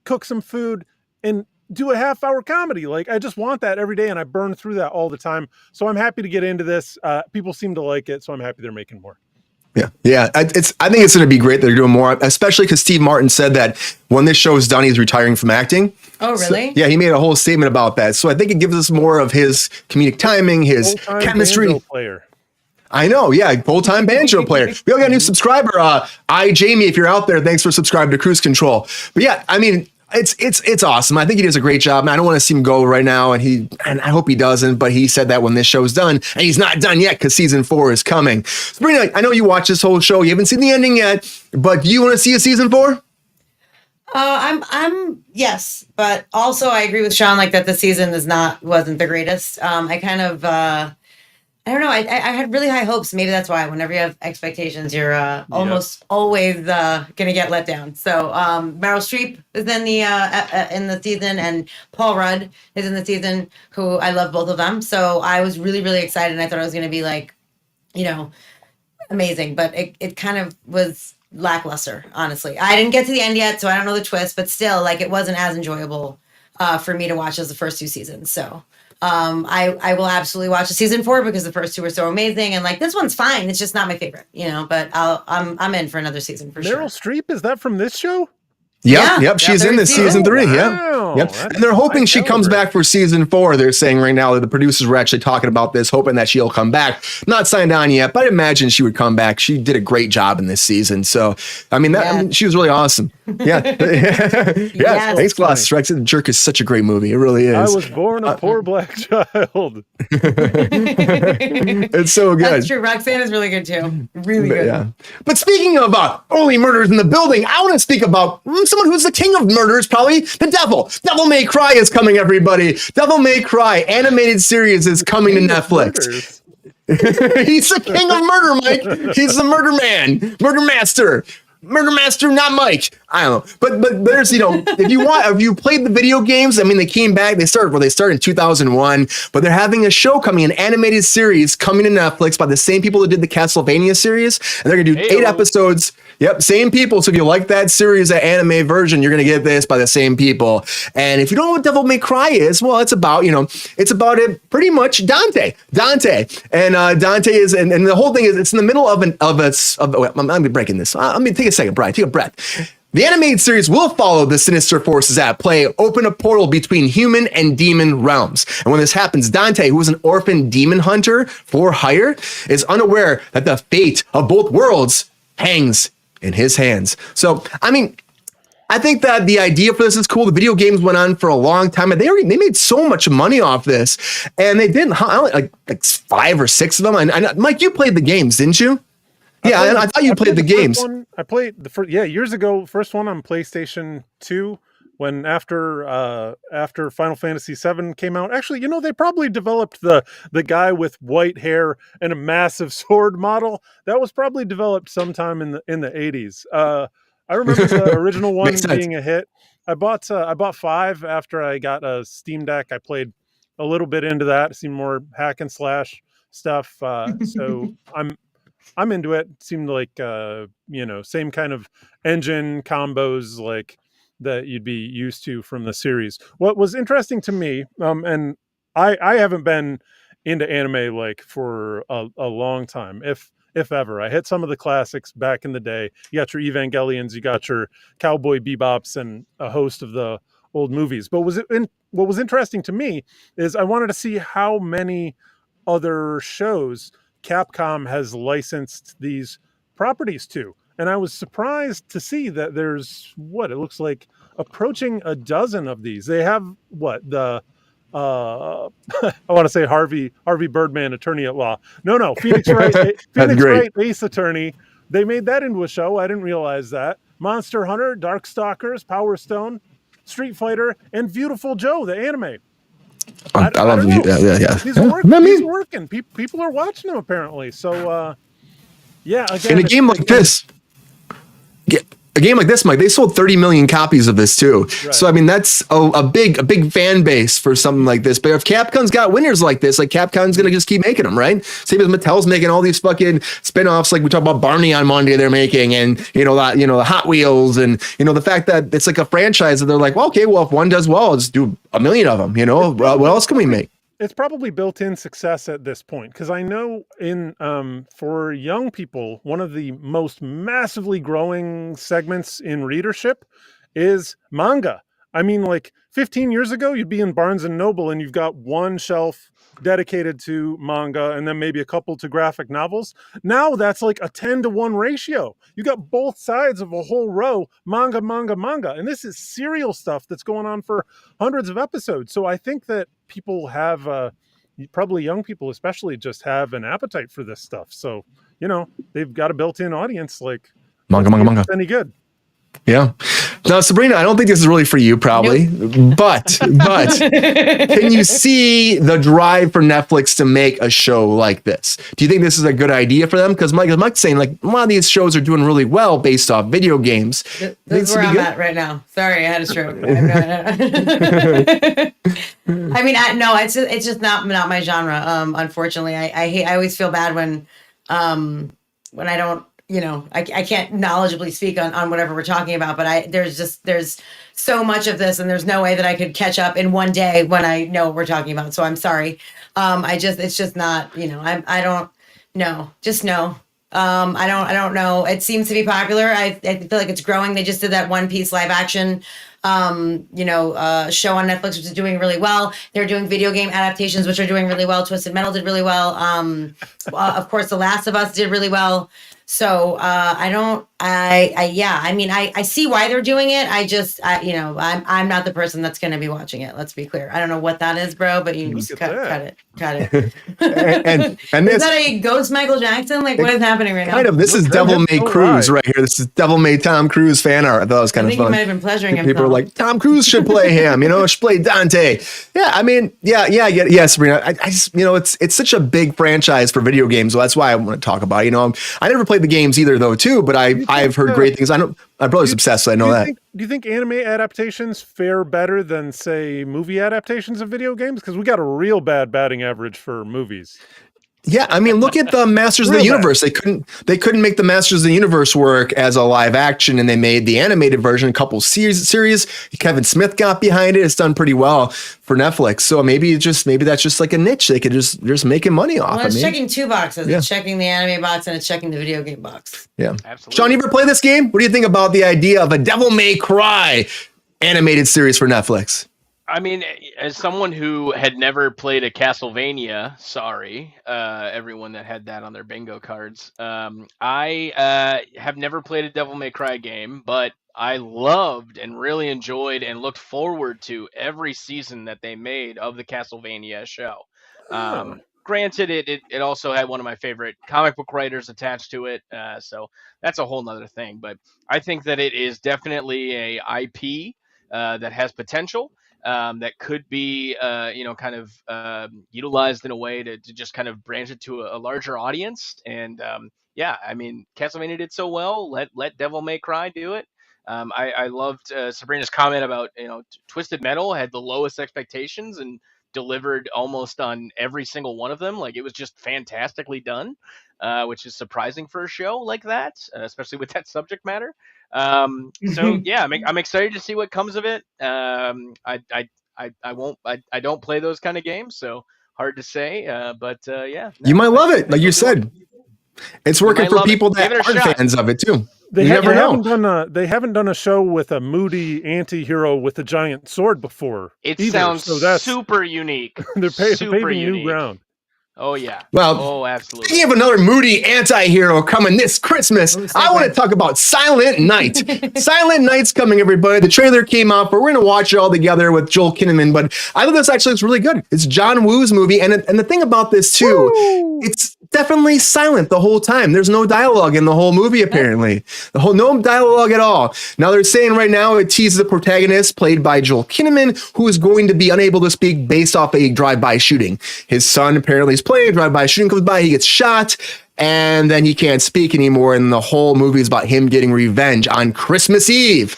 cook some food, and do a half-hour comedy. Like I just want that every day, and I burn through that all the time. So I'm happy to get into this. People seem to like it, so I'm happy they're making more. Yeah. I think it's going to be great. They're doing more, especially because Steve Martin said that when this show is done, he's retiring from acting. Oh, really? So, yeah, he made a whole statement about that. So I think it gives us more of his comedic timing, his chemistry. Banjo player. I know, yeah, full-time banjo player. We all got a new subscriber. Jamie, if you're out there, thanks for subscribing to Kruse Control. But yeah, it's awesome. I think he does a great job. I don't want to see him go right now, and I hope he doesn't. But he said that when this show's done, and he's not done yet because season 4 is coming. Sabrina, I know you watched this whole show. You haven't seen the ending yet, but do you want to see a season 4? I'm yes, but also I agree with Sean, like that the season wasn't the greatest. I kind of, I don't know. I had really high hopes. Maybe that's why whenever you have expectations, you're almost always gonna get let down. So Meryl Streep is in the season, and Paul Rudd is in the season. Who I love both of them. So I was really really excited. And I thought it was gonna be like, amazing. But it kind of was lackluster. Honestly, I didn't get to the end yet, so I don't know the twist. But still, like it wasn't as enjoyable for me to watch as the first two seasons. So. I will absolutely watch the season 4 because the first two were so amazing, and like this one's fine. It's just not my favorite, but I'm in for another season for sure. Meryl Streep, is that from this show? Yep. She's in this season 3. Wow. Yep. And they're hoping she comes back for season 4. They're saying right now that the producers were actually talking about this, hoping that she'll come back. Not signed on yet, but I imagine she would come back. She did a great job in this season. So, I mean, she was really awesome. Yeah. Yes. Thanks, Glass. Rex the Jerk is such a great movie. It really is. I was born a poor black child. It's so good. That's true. Roxanne is really good too. Really good. Yeah. But speaking of only murders in the building, I want to speak about someone who's the king of murders, probably the devil. Devil May Cry is coming, everybody. Devil May Cry animated series is coming to Netflix. He's the king of murder, Mike. He's the murder man, murder master. Murder Master, not Mike. I don't know, but there's if you played the video games, I mean they came back. They started in 2001, but they're having a show coming, an animated series coming to Netflix by the same people that did the Castlevania series, and they're gonna do 8 episodes. Yep, same people. So if you like that series, that anime version, you're gonna get this by the same people. And if you don't know what Devil May Cry is, well, it's about it pretty much Dante, and Dante is, and the whole thing is it's in the middle of I'm breaking this. Let me take a second, Brian. Take a breath. The animated series will follow the sinister forces at play, open a portal between human and demon realms. And when this happens, Dante, who is an orphan demon hunter for hire, is unaware that the fate of both worlds hangs in his hands. So, I mean, I think that the idea for this is cool. The video games went on for a long time, and they made so much money off this, and they didn't like 5 or 6 of them. And Mike, you played the games, didn't you? Yeah, I thought you played the games. I played the first, years ago. First one on PlayStation 2. When after Final Fantasy VII came out, actually, they probably developed the guy with white hair and a massive sword model. That was probably developed sometime in the 80s. I remember the original one being a hit. I bought 5 after I got a Steam Deck. I played a little bit into that. It seemed more hack and slash stuff. So I'm into it. It seemed like same kind of engine combos like that you'd be used to from the series. What was interesting to me, and I haven't been into anime like for a long time, if ever. I hit some of the classics back in the day. You got your Evangelions, you got your Cowboy Bebops, and a host of the old movies. But what was interesting to me is I wanted to see how many other shows Capcom has licensed these properties to. And I was surprised to see that there's it looks like approaching a dozen of these. They have I want to say Harvey Birdman, attorney at law. No, Phoenix Wright, Ace Attorney. They made that into a show. I didn't realize that. Monster Hunter, Darkstalkers, Power Stone, Street Fighter, and Beautiful Joe, the anime. I love you. Yeah. He's working. People are watching him apparently. So, again, in a game like this, Mike, they sold 30 million copies of this too. Right. So I mean, that's a big fan base for something like this. But if Capcom's got winners like this, like Capcom's gonna just keep making them, right? Same as Mattel's making all these fucking spinoffs, like we talked about Barney on Monday, they're making, and the Hot Wheels, and the fact that it's like a franchise that they're like, well, okay, well, if one does well, let's do a million of them. What else can we make? It's probably built-in success at this point, because I know for young people, one of the most massively growing segments in readership is manga. I mean, like 15 years ago, you'd be in Barnes and Noble and you've got one shelf dedicated to manga and then maybe a couple to graphic novels. Now that's like a 10-to-1 ratio. You got both sides of a whole row, manga. And this is serial stuff that's going on for hundreds of episodes. So I think that people have, probably young people especially, just have an appetite for this stuff. So, they've got a built-in audience, like manga. Any good. Yeah. Now, Sabrina, I don't think this is really for you, probably, but can you see the drive for Netflix to make a show like this? Do you think this is a good idea for them? Because Mike's saying like a lot of these shows are doing really well based off video games. This is where I'm at right now. Sorry, I had a stroke. I mean, no, it's just not my genre. Unfortunately, I always feel bad when I don't. I can't knowledgeably speak on whatever we're talking about, but there's so much of this, and there's no way that I could catch up in one day when I know what we're talking about. So I'm sorry. It's just not, I don't know. Just no. I don't know. It seems to be popular. I feel like it's growing. They just did that One Piece live action, show on Netflix, which is doing really well. They're doing video game adaptations, which are doing really well. Twisted Metal did really well. Of course, The Last of Us did really well. So I see why they're doing it. I'm not the person that's going to be watching it. Let's be clear. I don't know what that is, bro, but you just cut it. and is that a ghost Michael Jackson? Like, what is happening right now? Kind of. This is Devil May Cruise right here. This is Devil May Tom Cruise fan art. I thought it was kind of fun. He might have been pleasuring himself. People are like, Tom Cruise should play him. Should play Dante. Yeah, I mean, yeah, Sabrina. I just, it's such a big franchise for video games. So that's why I want to talk about it. I never played the games either, though, too. But I've heard great things. My brother's obsessed, so I know that. Do you think anime adaptations fare better than, say, movie adaptations of video games? Because we got a real bad batting average for movies. Yeah, I mean, look at the Masters of the Universe. They couldn't make the Masters of the Universe work as a live action, and they made the animated version a couple series. Kevin Smith got behind it. It's done pretty well for Netflix. So maybe that's just like a niche. They could just making money off. Well, it's checking two boxes. Yeah. It's checking the anime box and it's checking the video game box. Yeah, absolutely. Sean, you ever play this game? What do you think about the idea of a Devil May Cry animated series for Netflix? I mean, as someone who had never played a Castlevania, sorry, everyone that had that on their bingo cards, I have never played a Devil May Cry game, but I loved and really enjoyed and looked forward to every season that they made of the Castlevania show. Granted, it also had one of my favorite comic book writers attached to it, so that's a whole nother thing. But I think that it is definitely a IP that has potential. That could be, kind of utilized in a way to just kind of branch it to a larger audience. And I mean, Castlevania did so well. Let Devil May Cry do it. I loved Sabrina's comment about Twisted Metal had the lowest expectations and delivered almost on every single one of them. Like, it was just fantastically done, which is surprising for a show like that, especially with that subject matter. So yeah, I'm excited to see what comes of it. I don't play those kind of games, so hard to say. But you might love it, like you said. It's working for people that aren't fans of it too. They haven't done a show with a moody anti-hero with a giant sword before. It sounds super unique. They're paving new ground. Oh, yeah. Well, absolutely. Speaking of another moody anti-hero coming this Christmas, I want to talk about Silent Night. Silent Night's coming, everybody. The trailer came out, but we're going to watch it all together with Joel Kinnaman. But I thought this actually looks really good. It's John Woo's movie. And the thing about this, too, it's definitely silent the whole time. There's no dialogue in the whole movie, apparently. No dialogue at all. Now, they're saying right now it teases the protagonist, played by Joel Kinnaman, who is going to be unable to speak based off a drive-by shooting. His son apparently is playing, drive-by shooting comes by, he gets shot, and then he can't speak anymore, and the whole movie is about him getting revenge on Christmas Eve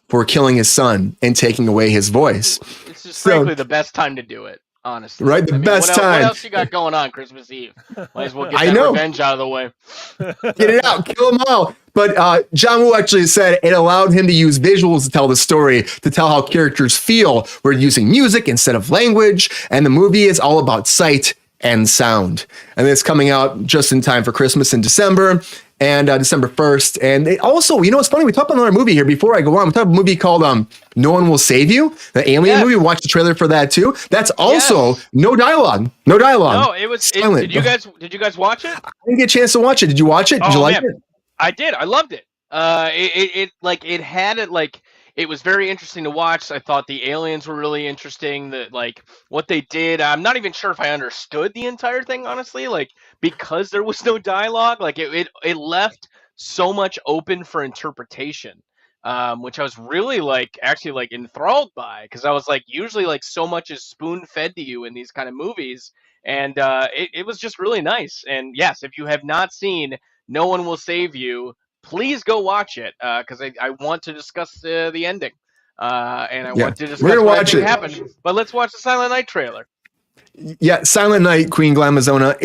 for killing his son and taking away his voice. It's just frankly the best time to do it. Honestly, right? Best time. What else you got going on Christmas Eve? Might as well get that revenge out of the way. Get it out, kill them all. But John Woo actually said it allowed him to use visuals to tell the story, to tell how characters feel. We're using music instead of language, and the movie is all about sight and sound. And it's coming out just in time for Christmas in December. And December 1st. And it also, it's funny, we talked about another movie here before I go on. We talked about a movie called No One Will Save You, the Alien movie. We watched the trailer for that too. That's also no dialogue. No dialogue. No, it was silent. Did you guys watch it? I didn't get a chance to watch it. Did you watch it? Did you like it? I did. I loved it. It was very interesting to watch. I thought the aliens were really interesting. What they did, I'm not even sure if I understood the entire thing, honestly. Because there was no dialogue, it left so much open for interpretation. which I was really actually enthralled by, because I was like, usually like so much is spoon fed to you in these kind of movies, and it was just really nice. And yes, if you have not seen No One Will Save You, please go watch it, because I want to discuss the ending, and I want to discuss what I think happened. But let's watch the Silent Night trailer. Yeah, Silent Night, Queen Glamazona.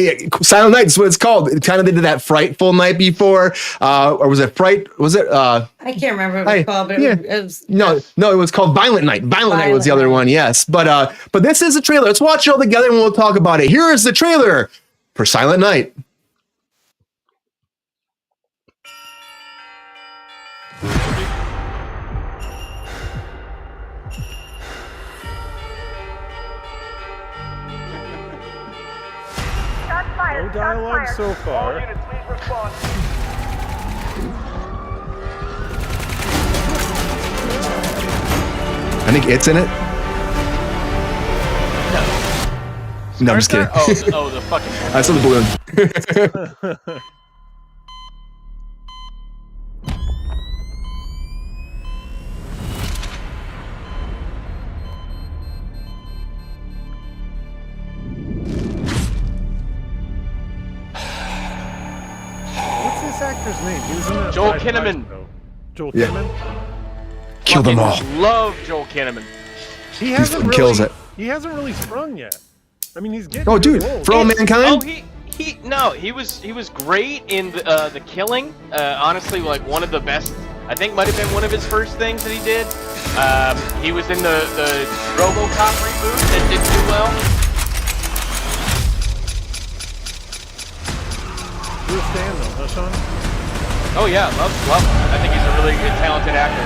Silent Night is what it's called. It kind of did that Frightful Night before, or was it Fright? Was it? I can't remember what it was called, but it was no, it was called Violent Night. Violent Night was the other one, yes. But this is a trailer. Let's watch it all together and we'll talk about it. Here is the trailer for Silent Night. No dialogue so far. All units, please respond. I think it's in it. No, I'm just kidding. Oh, the fucking. I saw the balloon. What's this actor's name? He was in that Joel Kinnaman. Joel Yeah. Kinnaman? Kill them all. Love Joel Kinnaman. He hasn't really, kills it. He hasn't really sprung yet. I mean, he's getting Oh, dude, old. For All Mankind? Oh, he was great in the Killing. Honestly, like one of the best. I think might have been one of his first things that he did. He was in the RoboCop reboot that did do well. Real fan though, huh, Sean? Oh yeah, love him. I think he's a really good, talented actor.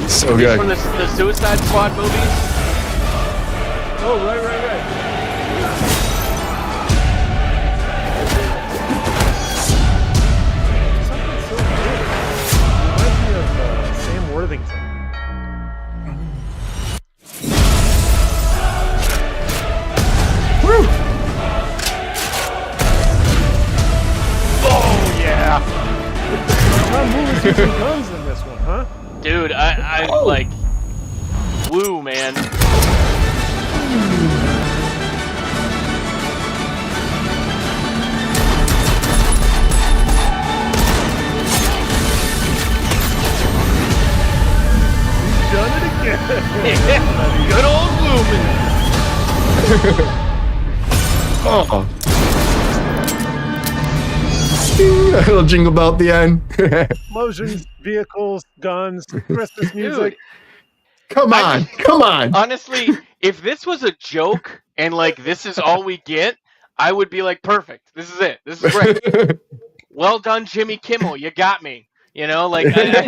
So He's good. from the Suicide Squad movies. Oh, right. Something so good. Reminds me of Sam Worthington. Woo! Oh yeah, Tom Moore's using guns in this one, huh? dude, I like. Woo, man. Done it again. Good old Lumen. Oh. A little jingle bell at the end. Explosions, vehicles, guns, Christmas music. Dude, Come on. honestly, if this was a joke and like this is all we get, I would be like, perfect. This is it. This is great. Well done, Jimmy Kimmel. You got me. You know, like, that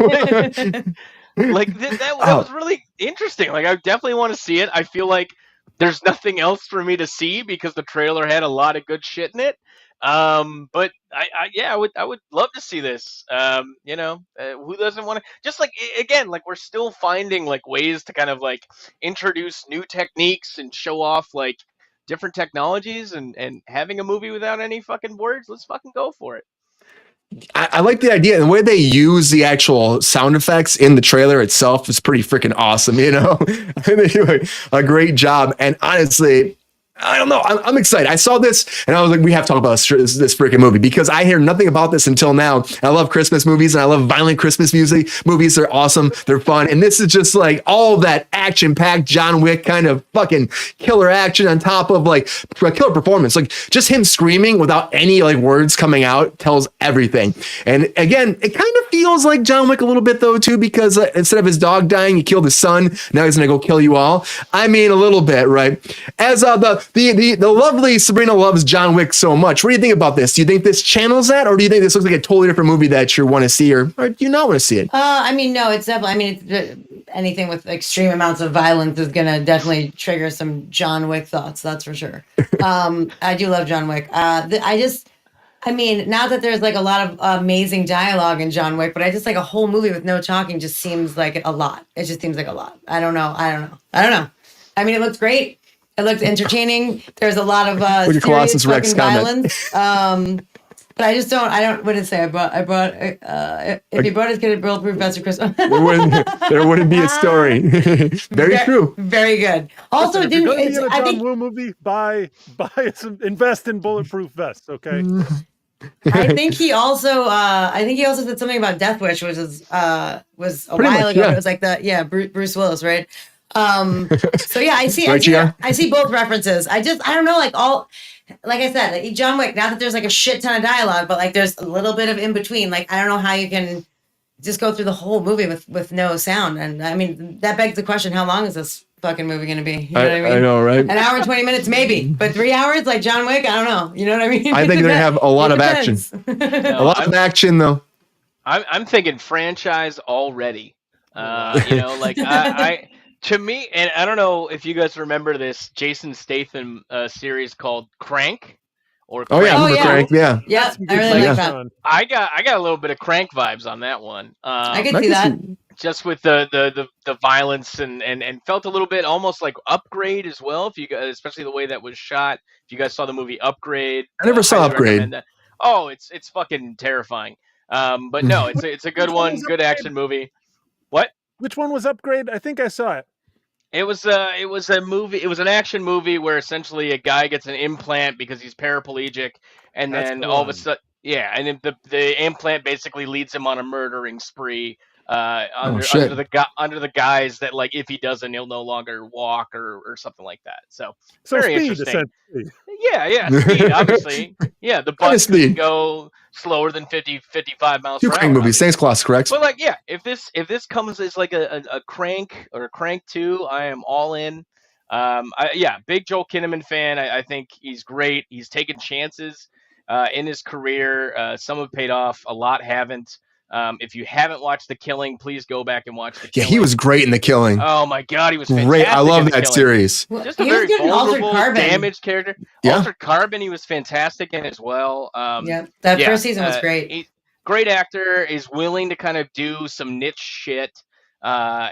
was really interesting. Like, I definitely want to see it. I feel like there's nothing else for me to see because the trailer had a lot of good shit in it. But I would love to see this. Who doesn't want to? Just like again, like we're still finding like ways to kind of like introduce new techniques and show off like different technologies and having a movie without any fucking words. Let's fucking go for it. I like the idea. And the way they use the actual sound effects in the trailer itself is pretty freaking awesome, you know? They do a great job. And honestly, I don't know. I'm excited. I saw this and I was like, we have to talk about this freaking movie because I hear nothing about this until now. I love Christmas movies and I love violent Christmas movies. They're awesome. They're fun. And this is just like all that action packed John Wick kind of fucking killer action on top of like a killer performance. Like just him screaming without any like words coming out tells everything. And again, it kind of feels like John Wick a little bit though too, because instead of his dog dying, he killed his son. Now he's going to go kill you all. I mean, a little bit, right? As the lovely Sabrina loves John Wick so much. What do you think about this? Do you think this channels that, or do you think this looks like a totally different movie that you want to see, or do you not want to see it? I mean, no, it's definitely. I mean, anything with extreme amounts of violence is gonna definitely trigger some John Wick thoughts. That's for sure. I do love John Wick. I mean, not that there's like a lot of amazing dialogue in John Wick, but I just like a whole movie with no talking just seems like a lot. It just seems like a lot. I don't know. I mean, it looks great. It looked entertaining. There's a lot of serious fucking violence. But I just don't. I don't. What did it say? I brought. If he brought his kid a bulletproof vest for Christmas, there wouldn't be a story. Very true. Very good. Also, listen, if you're going to be in a John Woo movie, invest in bulletproof vests. Okay. I think he also. Said something about Death Wish, which was a while ago. Yeah. It was like Bruce Willis, right? So yeah, I see. Right, I see both references. I don't know, like I said, like John Wick, not that there's like a shit ton of dialogue, but like there's a little bit of in between. Like, I don't know how you can just go through the whole movie with no sound. And I mean, that begs the question, how long is this fucking movie going to be? You know what I mean? I know, right? An hour and 20 minutes, maybe. But 3 hours, like John Wick, I don't know. You know what I mean? I think they're going to have a lot of action. A lot of action, though. I'm thinking franchise already. To me, and I don't know if you guys remember this Jason Statham series called Crank. Crank. I remember Crank. Yeah. Yeah, I really like that. I got a little bit of Crank vibes on that one. I can see that. Just with the violence and felt a little bit almost like Upgrade as well. If you guys, especially the way that was shot. If you guys saw the movie Upgrade, I never saw Upgrade. Oh, it's fucking terrifying. But no, it's a good one, good action movie. What? Which one was Upgrade? I think I saw it. It was a movie. It was an action movie where essentially a guy gets an implant because he's paraplegic, and then all of a sudden, and then the implant basically leads him on a murdering spree. Under the guise that, like, if he doesn't, he'll no longer walk or something like that. So very speed, interesting. Yeah, speed, obviously. Yeah, the bus can go slower than 55 miles per hour. Crank movies, thanks, Klaus, correct? But if this comes as like a Crank or a Crank 2, I am all in. Big Joel Kinnaman fan. I think he's great. He's taken chances in his career. Some have paid off, a lot haven't. If you haven't watched The Killing, please go back and watch The Killing. Yeah, he was great in The Killing. Oh my God, he was fantastic. Great. I love that series. Just a very vulnerable, damaged character. Yeah. Altered Carbon, he was fantastic in as well. That first season was great. Great actor, is willing to kind of do some niche shit. I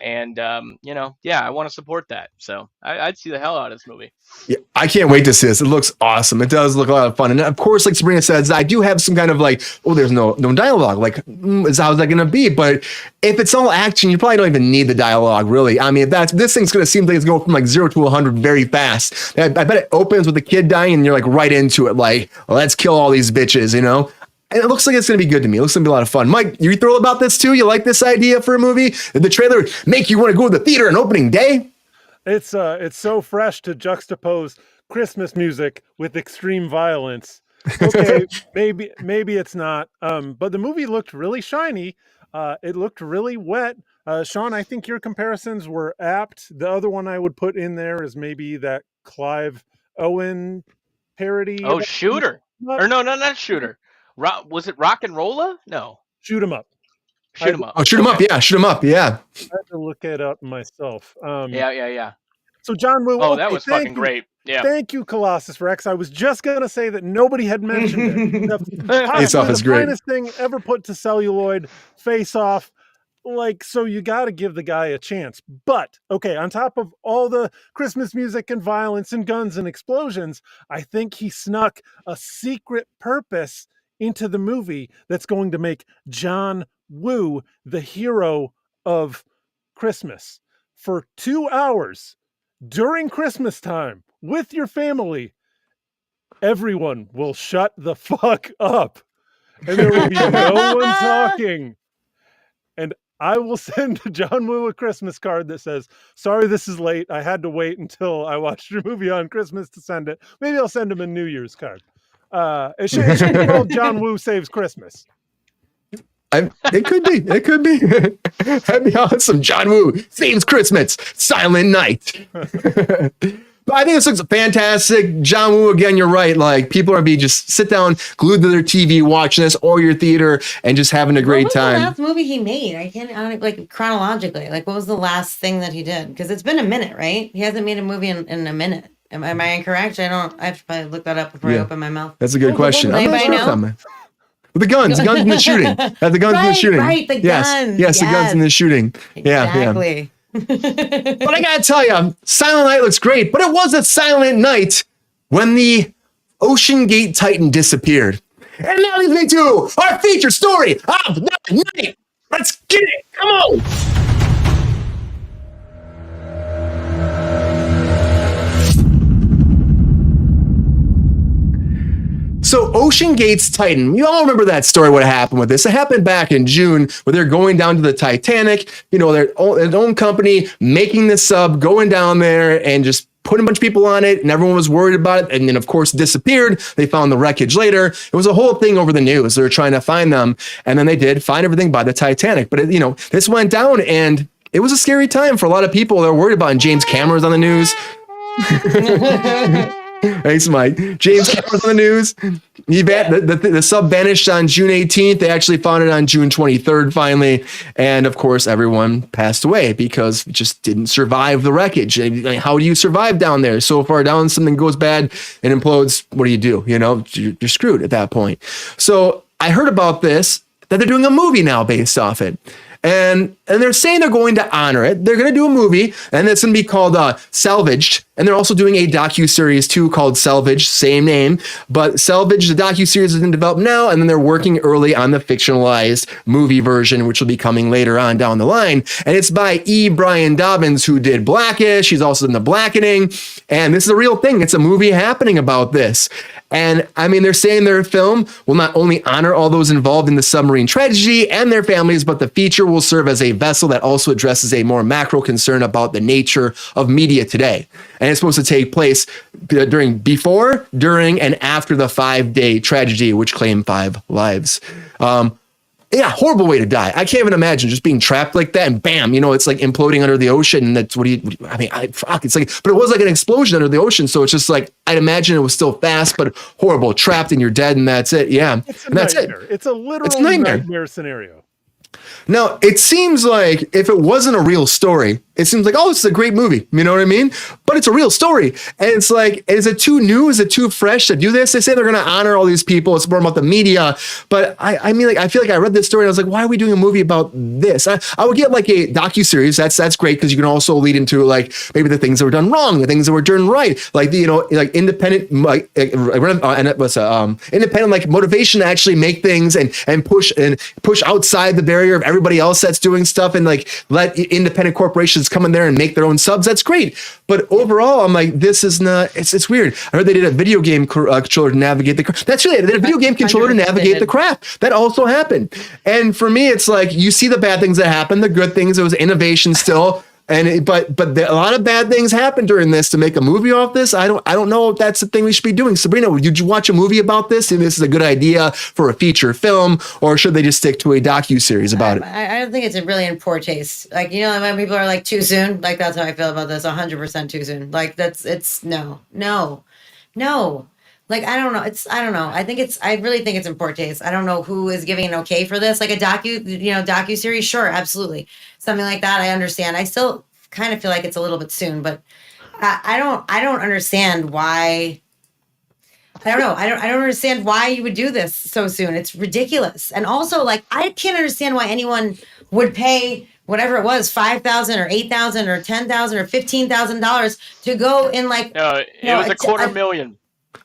want to support that. So I'd see the hell out of this movie. Yeah, I can't wait to see this. It looks awesome. It does look a lot of fun. And of course, like Sabrina says, I do have some kind of like, there's no dialogue. Like, how's that going to be? But if it's all action, you probably don't even need the dialogue, really. I mean, this thing's going to seem like it's going from like 0 to 100 very fast. I bet it opens with the kid dying and you're like right into it. Like, let's kill all these bitches, you know? And it looks like it's going to be good to me. It looks going to be a lot of fun. Mike, you thrilled about this too? You like this idea for a movie? Did the trailer make you want to go to the theater on opening day? It's so fresh to juxtapose Christmas music with extreme violence. Okay, maybe it's not. But the movie looked really shiny. It looked really wet. Sean, I think your comparisons were apt. The other one I would put in there is maybe that Clive Owen parody. Oh, Shooter. Or no, not Shooter. Was it Rock and Rolla? No. Shoot 'em up. Shoot 'em up. Oh, shoot 'em up. Yeah, shoot 'em up. Yeah. I had to look it up myself. Yeah. So John Woo. Oh, that was fucking great. Yeah. Thank you, Colossus Rex. I was just gonna say that nobody had mentioned it. Face Off is great. Finest thing ever put to celluloid. Face Off. Like, so you got to give the guy a chance. But, okay, on top of all the Christmas music and violence and guns and explosions, I think he snuck a secret purpose into the movie that's going to make John Woo the hero of Christmas. For 2 hours during Christmas time with your family, everyone will shut the fuck up. And there will be no one talking. And I will send John Woo a Christmas card that says, sorry, this is late. I had to wait until I watched your movie on Christmas to send it. Maybe I'll send him a New Year's card. It should be called John Woo Saves Christmas. It could be. It could be. That'd be awesome. John Woo Saves Christmas. Silent Night. But I think this looks fantastic. John Woo, again, you're right. Like, people are just sit down, glued to their TV, watching this, or your theater, and just having a great time. What was the last movie he made? I can't, like, chronologically. Like, what was the last thing that he did? Because it's been a minute, right? He hasn't made a movie in a minute. Am I incorrect? I have to probably look that up before I open my mouth. That's a good question. Anybody know? The guns in the shooting. The guns in the shooting. Right, the guns. Yes, the guns in the shooting. Exactly. Yeah. But I gotta tell you, Silent Night looks great, but it was a silent night when the Ocean Gate Titan disappeared. And that leads me to our feature story of the night. Let's get it. Come on. So Ocean Gate's Titan, you all remember that story, what happened with this. It happened back in June where they're going down to the Titanic, their own company making the sub, going down there and just putting a bunch of people on it, and everyone was worried about it, and then of course disappeared. They found the wreckage later. It was a whole thing over the news. They were trying to find them, and then they did find everything by the Titanic. But this went down, and it was a scary time for a lot of people. They're worried about it. And James Cameron's on the news. Thanks, Mike. James Cameron's on the news. The sub vanished on June 18th. They actually found it on June 23rd finally. And of course, everyone passed away because it just didn't survive the wreckage. And how do you survive down there? So far down, something goes bad and implodes. What do? You're screwed at that point. So I heard about this, that they're doing a movie now based off it. And they're saying they're going to honor it. They're going to do a movie, and it's going to be called Salvaged. And they're also doing a docuseries too called Salvaged, same name. But Salvaged, the docuseries is in development now, and then they're working early on the fictionalized movie version, which will be coming later on down the line. And it's by E. Brian Dobbins, who did Blackish. He's also in The Blackening. And this is a real thing. It's a movie happening about this. And I mean, they're saying their film will not only honor all those involved in the submarine tragedy and their families, but the feature will serve as a vessel that also addresses a more macro concern about the nature of media today. And it's supposed to take place before, during, and after the 5-day tragedy, which claimed 5 lives. Yeah, horrible way to die. I can't even imagine just being trapped like that and bam, it's like imploding under the ocean. And that's it's like, but it was like an explosion under the ocean. So it's just like, I'd imagine it was still fast, but horrible, trapped and you're dead and that's it. Yeah. And that's it. It's a literal nightmare scenario. Now, it seems like if it wasn't a real story, it seems like, oh, it's a great movie. You know what I mean? But it's a real story. And it's like, is it too new? Is it too fresh to do this? They say they're going to honor all these people. It's more about the media. But I mean, like, I feel like I read this story and I was like, why are we doing a movie about this? I would get like a docuseries. That's great because you can also lead into like maybe the things that were done wrong, the things that were done right. Like, like independent, independent like motivation to actually make things and push outside the barrier of everybody else that's doing stuff and like let independent corporations come in there and make their own subs. That's great. But overall, I'm like, this is not, it's weird. I heard they did a video game controller to navigate the crap. That's right. They did a video game controller to navigate the crap. That also happened. And for me, it's like, you see the bad things that happen, the good things. It was innovation still. But a lot of bad things happened during this. To make a movie off this, I don't know if that's the thing we should be doing. Sabrina, did you watch a movie about this? And this is a good idea for a feature film, or should they just stick to a docu-series about it? I don't think it's really in poor taste. Like, when people are like too soon, like that's how I feel about this. 100% too soon. Like it's no. Like, I don't know. I don't know. I really think it's in poor taste. I don't know who is giving an okay for this. Like a docu-series. Sure. Absolutely. Something like that. I understand. I still kind of feel like it's a little bit soon, but I don't understand why. I don't know. I don't understand why you would do this so soon. It's ridiculous. And also, like, I can't understand why anyone would pay whatever it was, $5,000 or $8,000 or $10,000 or $15,000 to go in like. No, it was $250,000.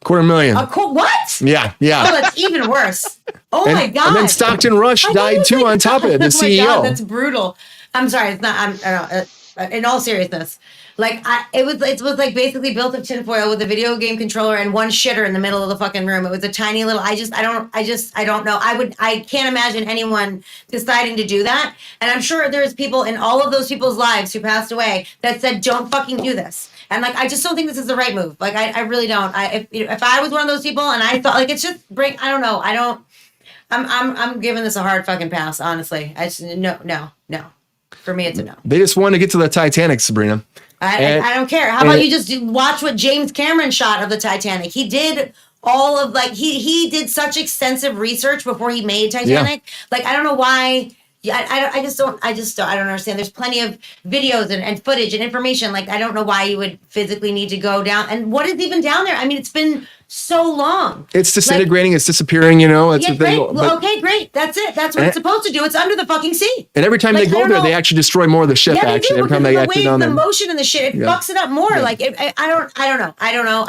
$250,000. What? Yeah. Oh, that's even worse. Oh my God. And then Stockton Rush died too on top of it, the CEO. God, that's brutal. I'm sorry. It's not, I don't know, in all seriousness. Like it was like basically built of tinfoil with a video game controller and one shitter in the middle of the fucking room. It was a tiny little, I don't know. I can't imagine anyone deciding to do that. And I'm sure there's people in all of those people's lives who passed away that said, don't fucking do this. And like, I just don't think this is the right move. Like, I really don't. If I was one of those people and I thought like, it's just I don't know. I'm giving this a hard fucking pass. Honestly, no. For me, it's a no. They just wanted to get to the Titanic, Sabrina. I don't care. How about you just watch what James Cameron shot of the Titanic? He did all of like, he did such extensive research before he made Titanic. Yeah. Like, I don't know why I just don't understand. There's plenty of videos and footage and information. Like, I don't know why you would physically need to go down. And what is even down there? I mean, it's been so long. It's disintegrating. It's disappearing. It's yeah, great. Okay, great. That's it. That's what it's supposed to do. It's under the fucking sea. And every time they go there, they actually destroy more of the ship. Actually, every time they get down there, the motion and the shit, it fucks it up more. Yeah. Like, I don't know.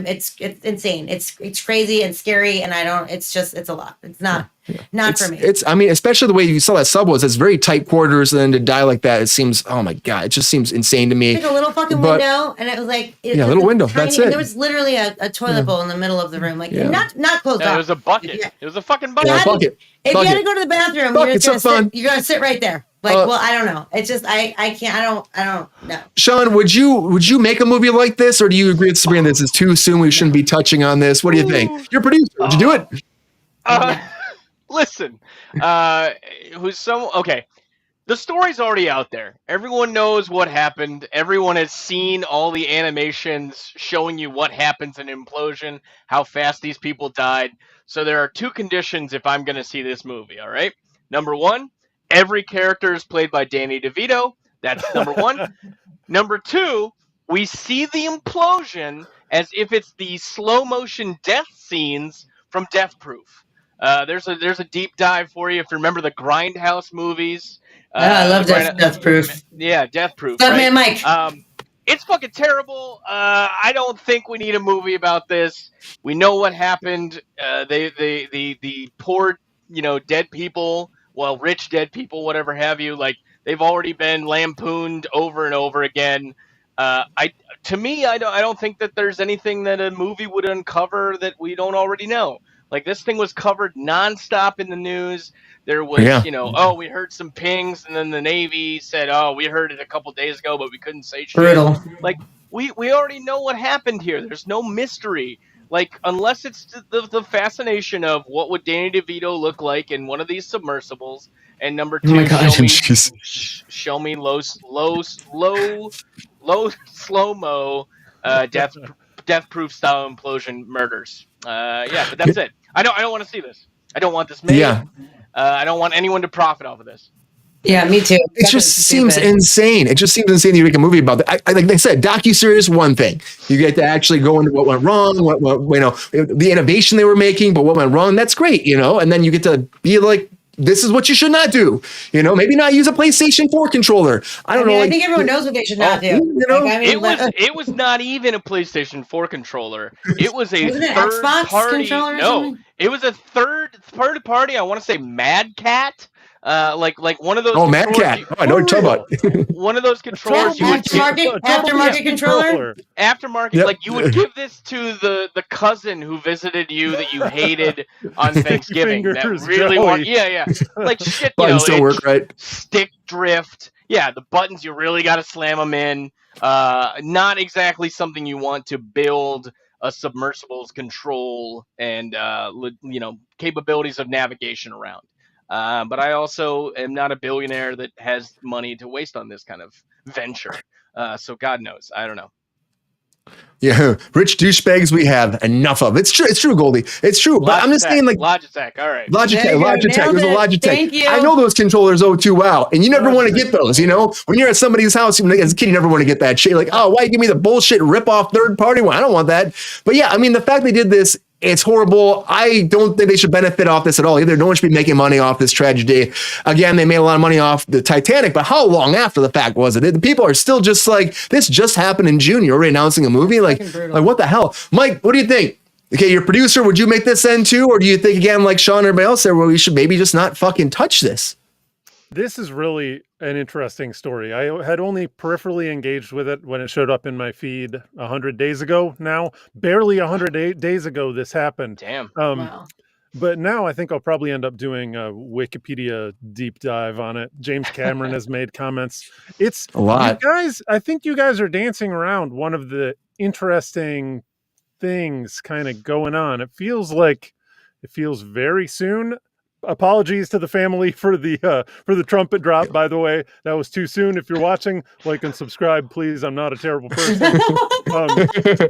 It's insane. It's crazy and scary, and it's a lot. It's not. Yeah. Not for me. I mean, especially the way you saw that sub was, it's very tight quarters, and then to die like that, it seems, oh my God, it just seems insane to me. Like a little fucking window, and it was like, a little window. Tiny, that's it. There was literally a toilet bowl in the middle of the room, like not closed off. It was a bucket. Yeah. It was a fucking bucket. If you had to go to the bathroom, you're gonna sit right there. Like, well, I don't know. It's just I can't. I don't know. Sean, would you make a movie like this, or do you agree with Sabrina? This is too soon. We shouldn't be touching on this. What do you think? You're a producer. Would you do it? Listen, okay. The story's already out there. Everyone knows what happened. Everyone has seen all the animations showing you what happens in an implosion, how fast these people died. So there are two conditions if I'm going to see this movie, all right? Number one, every character is played by Danny DeVito. That's number one. Number two, we see the implosion as if it's the slow motion death scenes from Death Proof. There's a deep dive for you if you remember the Grindhouse movies. I love Death Proof. Yeah, Death Proof. Right? Mike. It's fucking terrible. I don't think we need a movie about this. We know what happened. The poor, dead people, rich dead people, whatever have you. Like, they've already been lampooned over and over again. I don't think that there's anything that a movie would uncover that we don't already know. Like, this thing was covered nonstop in the news. There was, we heard some pings, and then the Navy said, we heard it a couple days ago, but we couldn't say shit. Brutal. Like, we already know what happened here. There's no mystery. Like, unless it's the fascination of what would Danny DeVito look like in one of these submersibles, and number two, show me low slow-mo death proof style implosion murders. But that's it. I don't want to see this. I don't want this made. Yeah. I don't want anyone to profit off of this. Yeah, me too. It just seems insane. It just seems insane that you make a movie about that. Like they said, docuseries, one thing. You get to actually go into what went wrong, what the innovation they were making, but what went wrong. That's great, and then you get to be like, this is what you should not do. Maybe not use a PlayStation 4 controller. I don't know. I think everyone knows what they should not do. It was not even a PlayStation 4 controller. It was a third party. No, it was a third party. I want to say Mad Cat. Like one of those. Oh, Mad Cat. I know what you're talking about. One of those controllers. Aftermarket controller. Aftermarket. Like, you would give this to the cousin who visited you that you hated on Thanksgiving. That really want. Yeah. Like, shit. Buttons don't work right. Stick drift. Yeah, the buttons, you really got to slam them in. Not exactly something you want to build a submersible's control and capabilities of navigation around. But I also am not a billionaire that has money to waste on this kind of venture. So God knows. I don't know. Yeah, rich douchebags we have enough of. It's true, Goldie. It's true. But I'm just saying, like, Logitech. All right. Logitech. There's a Logitech. Thank you. I know those controllers too well, and you never want to get those. When you're at somebody's house as a kid, you never want to get that shit. Like, why give me the bullshit rip-off third-party one? I don't want that. But yeah, I mean, the fact they did this, it's horrible. I don't think they should benefit off this at all either. No one should be making money off this tragedy. Again, they made a lot of money off the Titanic, but how long after the fact was it? The people are still just like, this just happened in June. You're already announcing a movie? Like what the hell? Mike, what do you think? Okay, your producer, would you make this end too? Or do you think, again, like Sean and everybody else said, well, we should maybe just not fucking touch this? This is really an interesting story. I had only peripherally engaged with it when it showed up in my feed 100 days ago now. Barely 100 days ago this happened. Damn. Wow. But now I think I'll probably end up doing a Wikipedia deep dive on it. James Cameron has made comments. It's a lot. You guys, I think you guys are dancing around one of the interesting things kind of going on. It feels very soon. Apologies to the family for the trumpet drop, by the way. That was too soon. If you're watching, like and subscribe, please. I'm not a terrible person.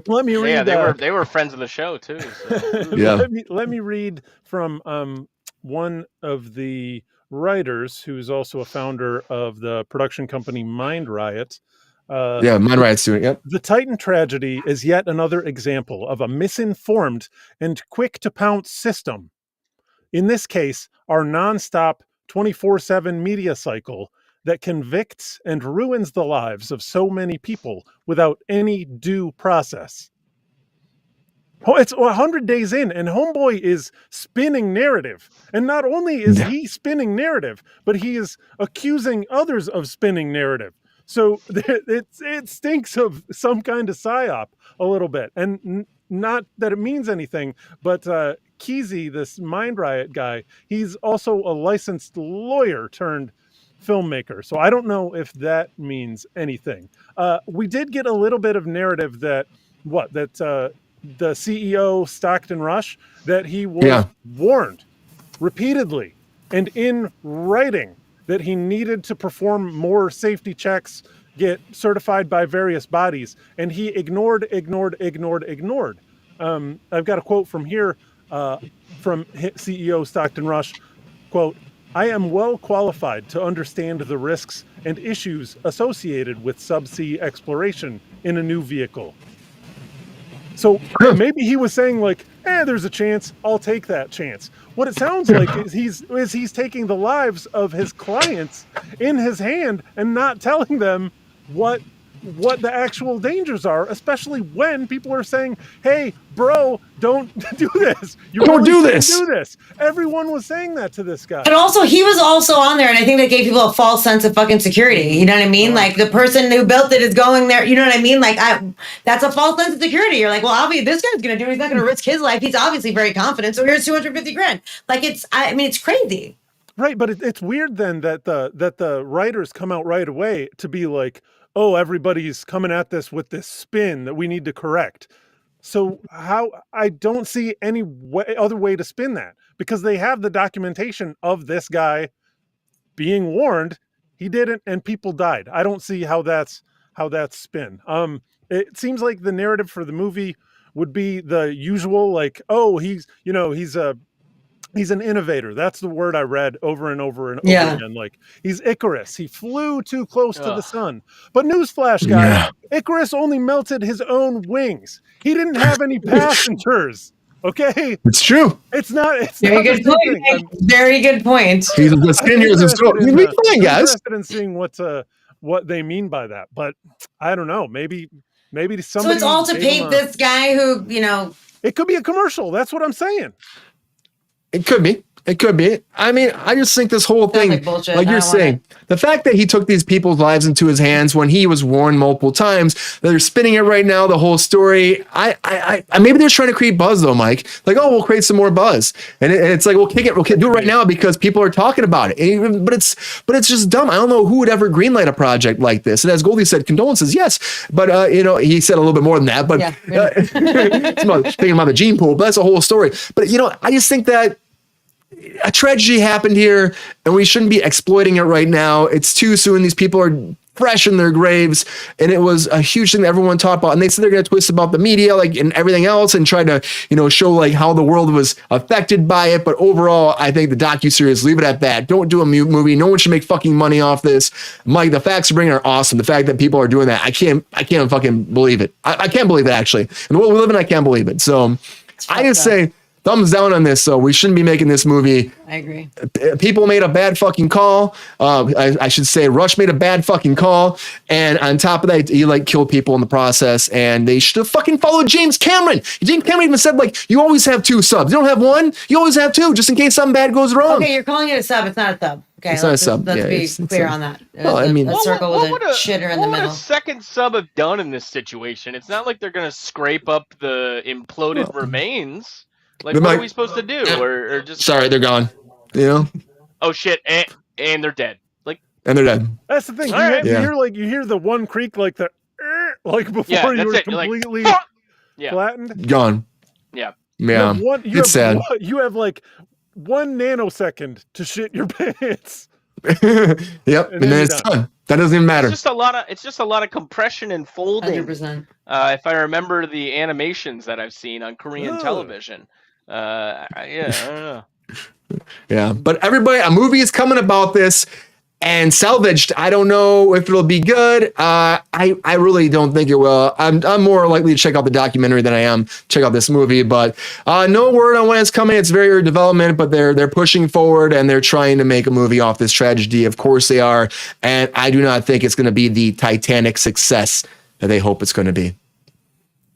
Let me read. Yeah, they were friends of the show too. So. Yeah. Let me read from one of the writers, who's also a founder of the production company Mind Riot. Mind Riot's doing it. Yep. The Titan tragedy is yet another example of a misinformed and quick-to-pounce system. In this case, our nonstop 24/7 media cycle that convicts and ruins the lives of so many people without any due process. It's 100 days in, and Homeboy is spinning narrative. And not only is he spinning narrative, but he is accusing others of spinning narrative. So it stinks of some kind of psyop a little bit. And not that it means anything, but Kesey, this Mind Riot guy, he's also a licensed lawyer turned filmmaker. So I don't know if that means anything. We did get a little bit of narrative that the CEO, Stockton Rush, that he was warned repeatedly and in writing that he needed to perform more safety checks, get certified by various bodies, and he ignored. I've got a quote from here from CEO Stockton Rush, quote, "I am well qualified to understand the risks and issues associated with subsea exploration in a new vehicle." So maybe he was saying like, there's a chance, I'll take that chance. What it sounds like is he's taking the lives of his clients in his hand and not telling them what the actual dangers are, especially when people are saying, "Hey, bro, don't do this. Don't do this. Do this." Everyone was saying that to this guy. But also, he was also on there, and I think that gave people a false sense of fucking security. You know what I mean? Like, the person who built it is going there. You know what I mean? Like, that's a false sense of security. You're like, well, obviously, this guy's going to do it. He's not going to risk his life. He's obviously very confident. So here's $250,000. Like, it's crazy. Right, but it's weird then that the writers come out right away to be like, "Oh, everybody's coming at this with this spin that we need to correct." So I don't see any other way to spin that, because they have the documentation of this guy being warned. He didn't, and people died. I don't see how that's spin. It seems like the narrative for the movie would be the usual, like, oh, he's an innovator. That's the word I read over and over and over again. Like, he's Icarus. He flew too close to the sun. But newsflash, guys, Icarus only melted his own wings. He didn't have any passengers. Okay, it's true. It's not. It's very not good point. Very good point. He's the skin here is a story. I'm interested in seeing what they mean by that, but I don't know. Maybe somebody. So it's all to paint this guy who, It could be a commercial. That's what I'm saying. It could be. I mean, I just think this whole thing, like you're saying, the fact that he took these people's lives into his hands when he was warned multiple times, that they're spinning it right now, the whole story. I maybe they're trying to create buzz though, Mike. Like, oh, we'll create some more buzz, and it's like, we'll do it right now because people are talking about it. But it's just dumb. I don't know who would ever greenlight a project like this. And as Goldie said, condolences, yes, but he said a little bit more than that. But thinking about the gene pool, but that's a whole story. But I just think that a tragedy happened here, and we shouldn't be exploiting it right now. It's too soon. These people are fresh in their graves, and it was a huge thing that everyone talked about. And they said they're going to twist about the media, like, and everything else, and try to, show like how the world was affected by it. But overall, I think the docuseries, leave it at that. Don't do a movie. No one should make fucking money off this. Mike, the facts you're bringing are awesome. The fact that people are doing that, I can't fucking believe it. I can't believe it, actually. In the world we live in, I can't believe it. So I just say, thumbs down on this. So we shouldn't be making this movie. I agree. People made a bad fucking call. I should say Rush made a bad fucking call. And on top of that, he killed people in the process. And they should have fucking followed James Cameron. James Cameron even said, you always have two subs. You don't have one. You always have two, just in case something bad goes wrong. Okay, you're calling it a sub. It's not a sub. Okay, it's not a sub. Let's be clear on that. Well, I mean, a circle with a shitter in the middle. What would a second sub have done in this situation? It's not like they're going to scrape up the imploded remains. Like, what are we supposed to do? Or just sorry, they're gone. Oh shit, and they're dead. And they're dead. That's the thing. You hear the one creak before you were completely flattened. Gone. Yeah. Yeah. It's sad. You have 1 nanosecond to shit your pants. Yep, and then it's done. That doesn't even matter. It's just a lot of compression and folding. 100%. If I remember the animations that I've seen on Korean television. I don't know. Yeah, but everybody, a movie is coming about this. And Salvaged, I don't know if it'll be good. I really don't think it will. I'm more likely to check out the documentary than I am check out this movie. But no word on when it's coming. It's very early development, but they're pushing forward and they're trying to make a movie off this tragedy. Of course they are. And I do not think it's going to be the Titanic success that they hope it's going to be.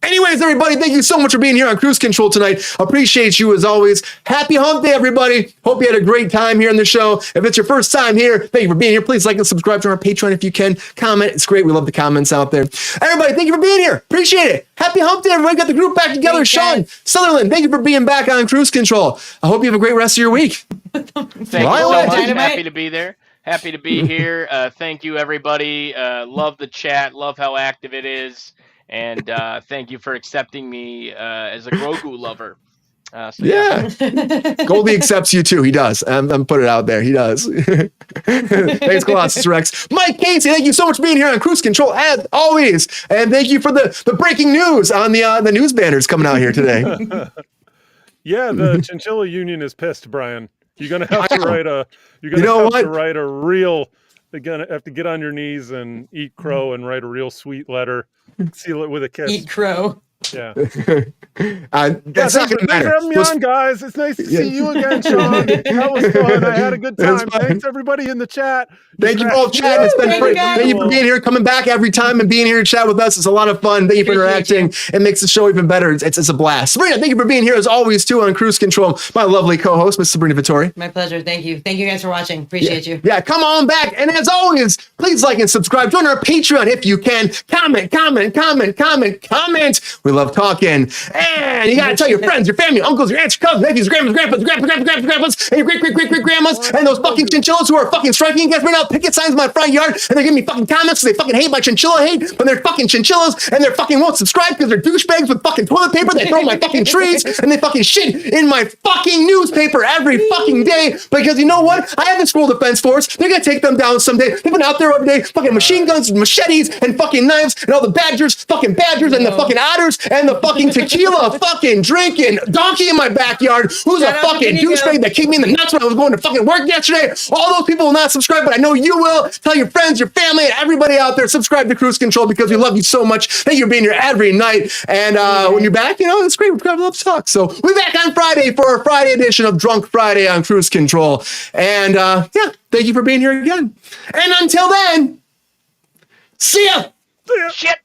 Anyways, everybody, thank you so much for being here on Kruse Control tonight. Appreciate you as always. Happy hump day, everybody. Hope you had a great time here on the show. If it's your first time here, thank you for being here. Please like and subscribe to our Patreon if you can. Comment. It's great. We love the comments out there. Everybody, thank you for being here. Appreciate it. Happy hump day, everybody. Got the group back together. Thanks, Sean, guys. Sutherland, thank you for being back on Kruse Control. I hope you have a great rest of your week. Thank you so much. Happy to be there. Happy to be here. Thank you, everybody. Love the chat. Love how active it is. And thank you for accepting me as a Grogu lover. Yeah. Goldie accepts you too. He does. I'm putting it out there. He does. Thanks, Colossus Rex. Mike Casey, thank you so much for being here on Kruse Control as always. And thank you for the breaking news on the news banners coming out here today. Yeah, the Chinchilla Union is pissed, Brian. You're gonna have to write a. You're gonna have to write a real. You're gonna have to get on your knees and eat crow and write a real sweet letter. Seal it with a kiss. Eat crow. That's Yeah. not going to matter. Thanks for having me on, guys. It's nice to see you again, Sean. That was fun. I had a good time. Thanks, everybody in the chat. Thank you both, chat. It's been great. Thank you for being here, coming back every time and being here to chat with us. It's a lot of fun. Thank you for interacting. It makes the show even better. It's a blast. Sabrina, thank you for being here as always, too, on Kruse Control. My lovely co-host, Miss Sabrina Vittori. My pleasure. Thank you. Thank you guys for watching. Appreciate you. Yeah, come on back. And as always, please like and subscribe. Join our Patreon if you can. Comment. We love talking. And you got to tell your friends, your family, uncles, your aunts, your cousins, nephews, grandmas, grandpas, and your great-great-great-great-grandmas, and those fucking chinchillas who are fucking striking against me now, picket signs in my front yard, and they're giving me fucking comments because they fucking hate my chinchilla hate, but they're fucking chinchillas, and they're fucking won't subscribe because they're douchebags with fucking toilet paper. They throw my fucking trees, and they fucking shit in my fucking newspaper every fucking day, because you know what? I have the School Defense Force. They're gonna take them down someday. They've been out there every day, fucking machine guns, machetes, and fucking knives, and all the fucking badgers, and the fucking otters, and the fucking tequila fucking drinking donkey in my backyard who's a fucking douchebag that kicked me in the nuts when I was going to fucking work yesterday. All those people will not subscribe, but I know you will. Tell your friends, your family, and everybody out there, subscribe to Kruse Control because we love you so much. Thank you for being here every night. And when you're back, it's great. We're going to love to talk. So we'll be back on Friday for our Friday edition of Drunk Friday on Kruse Control. And thank you for being here again. And until then, see ya. Shit.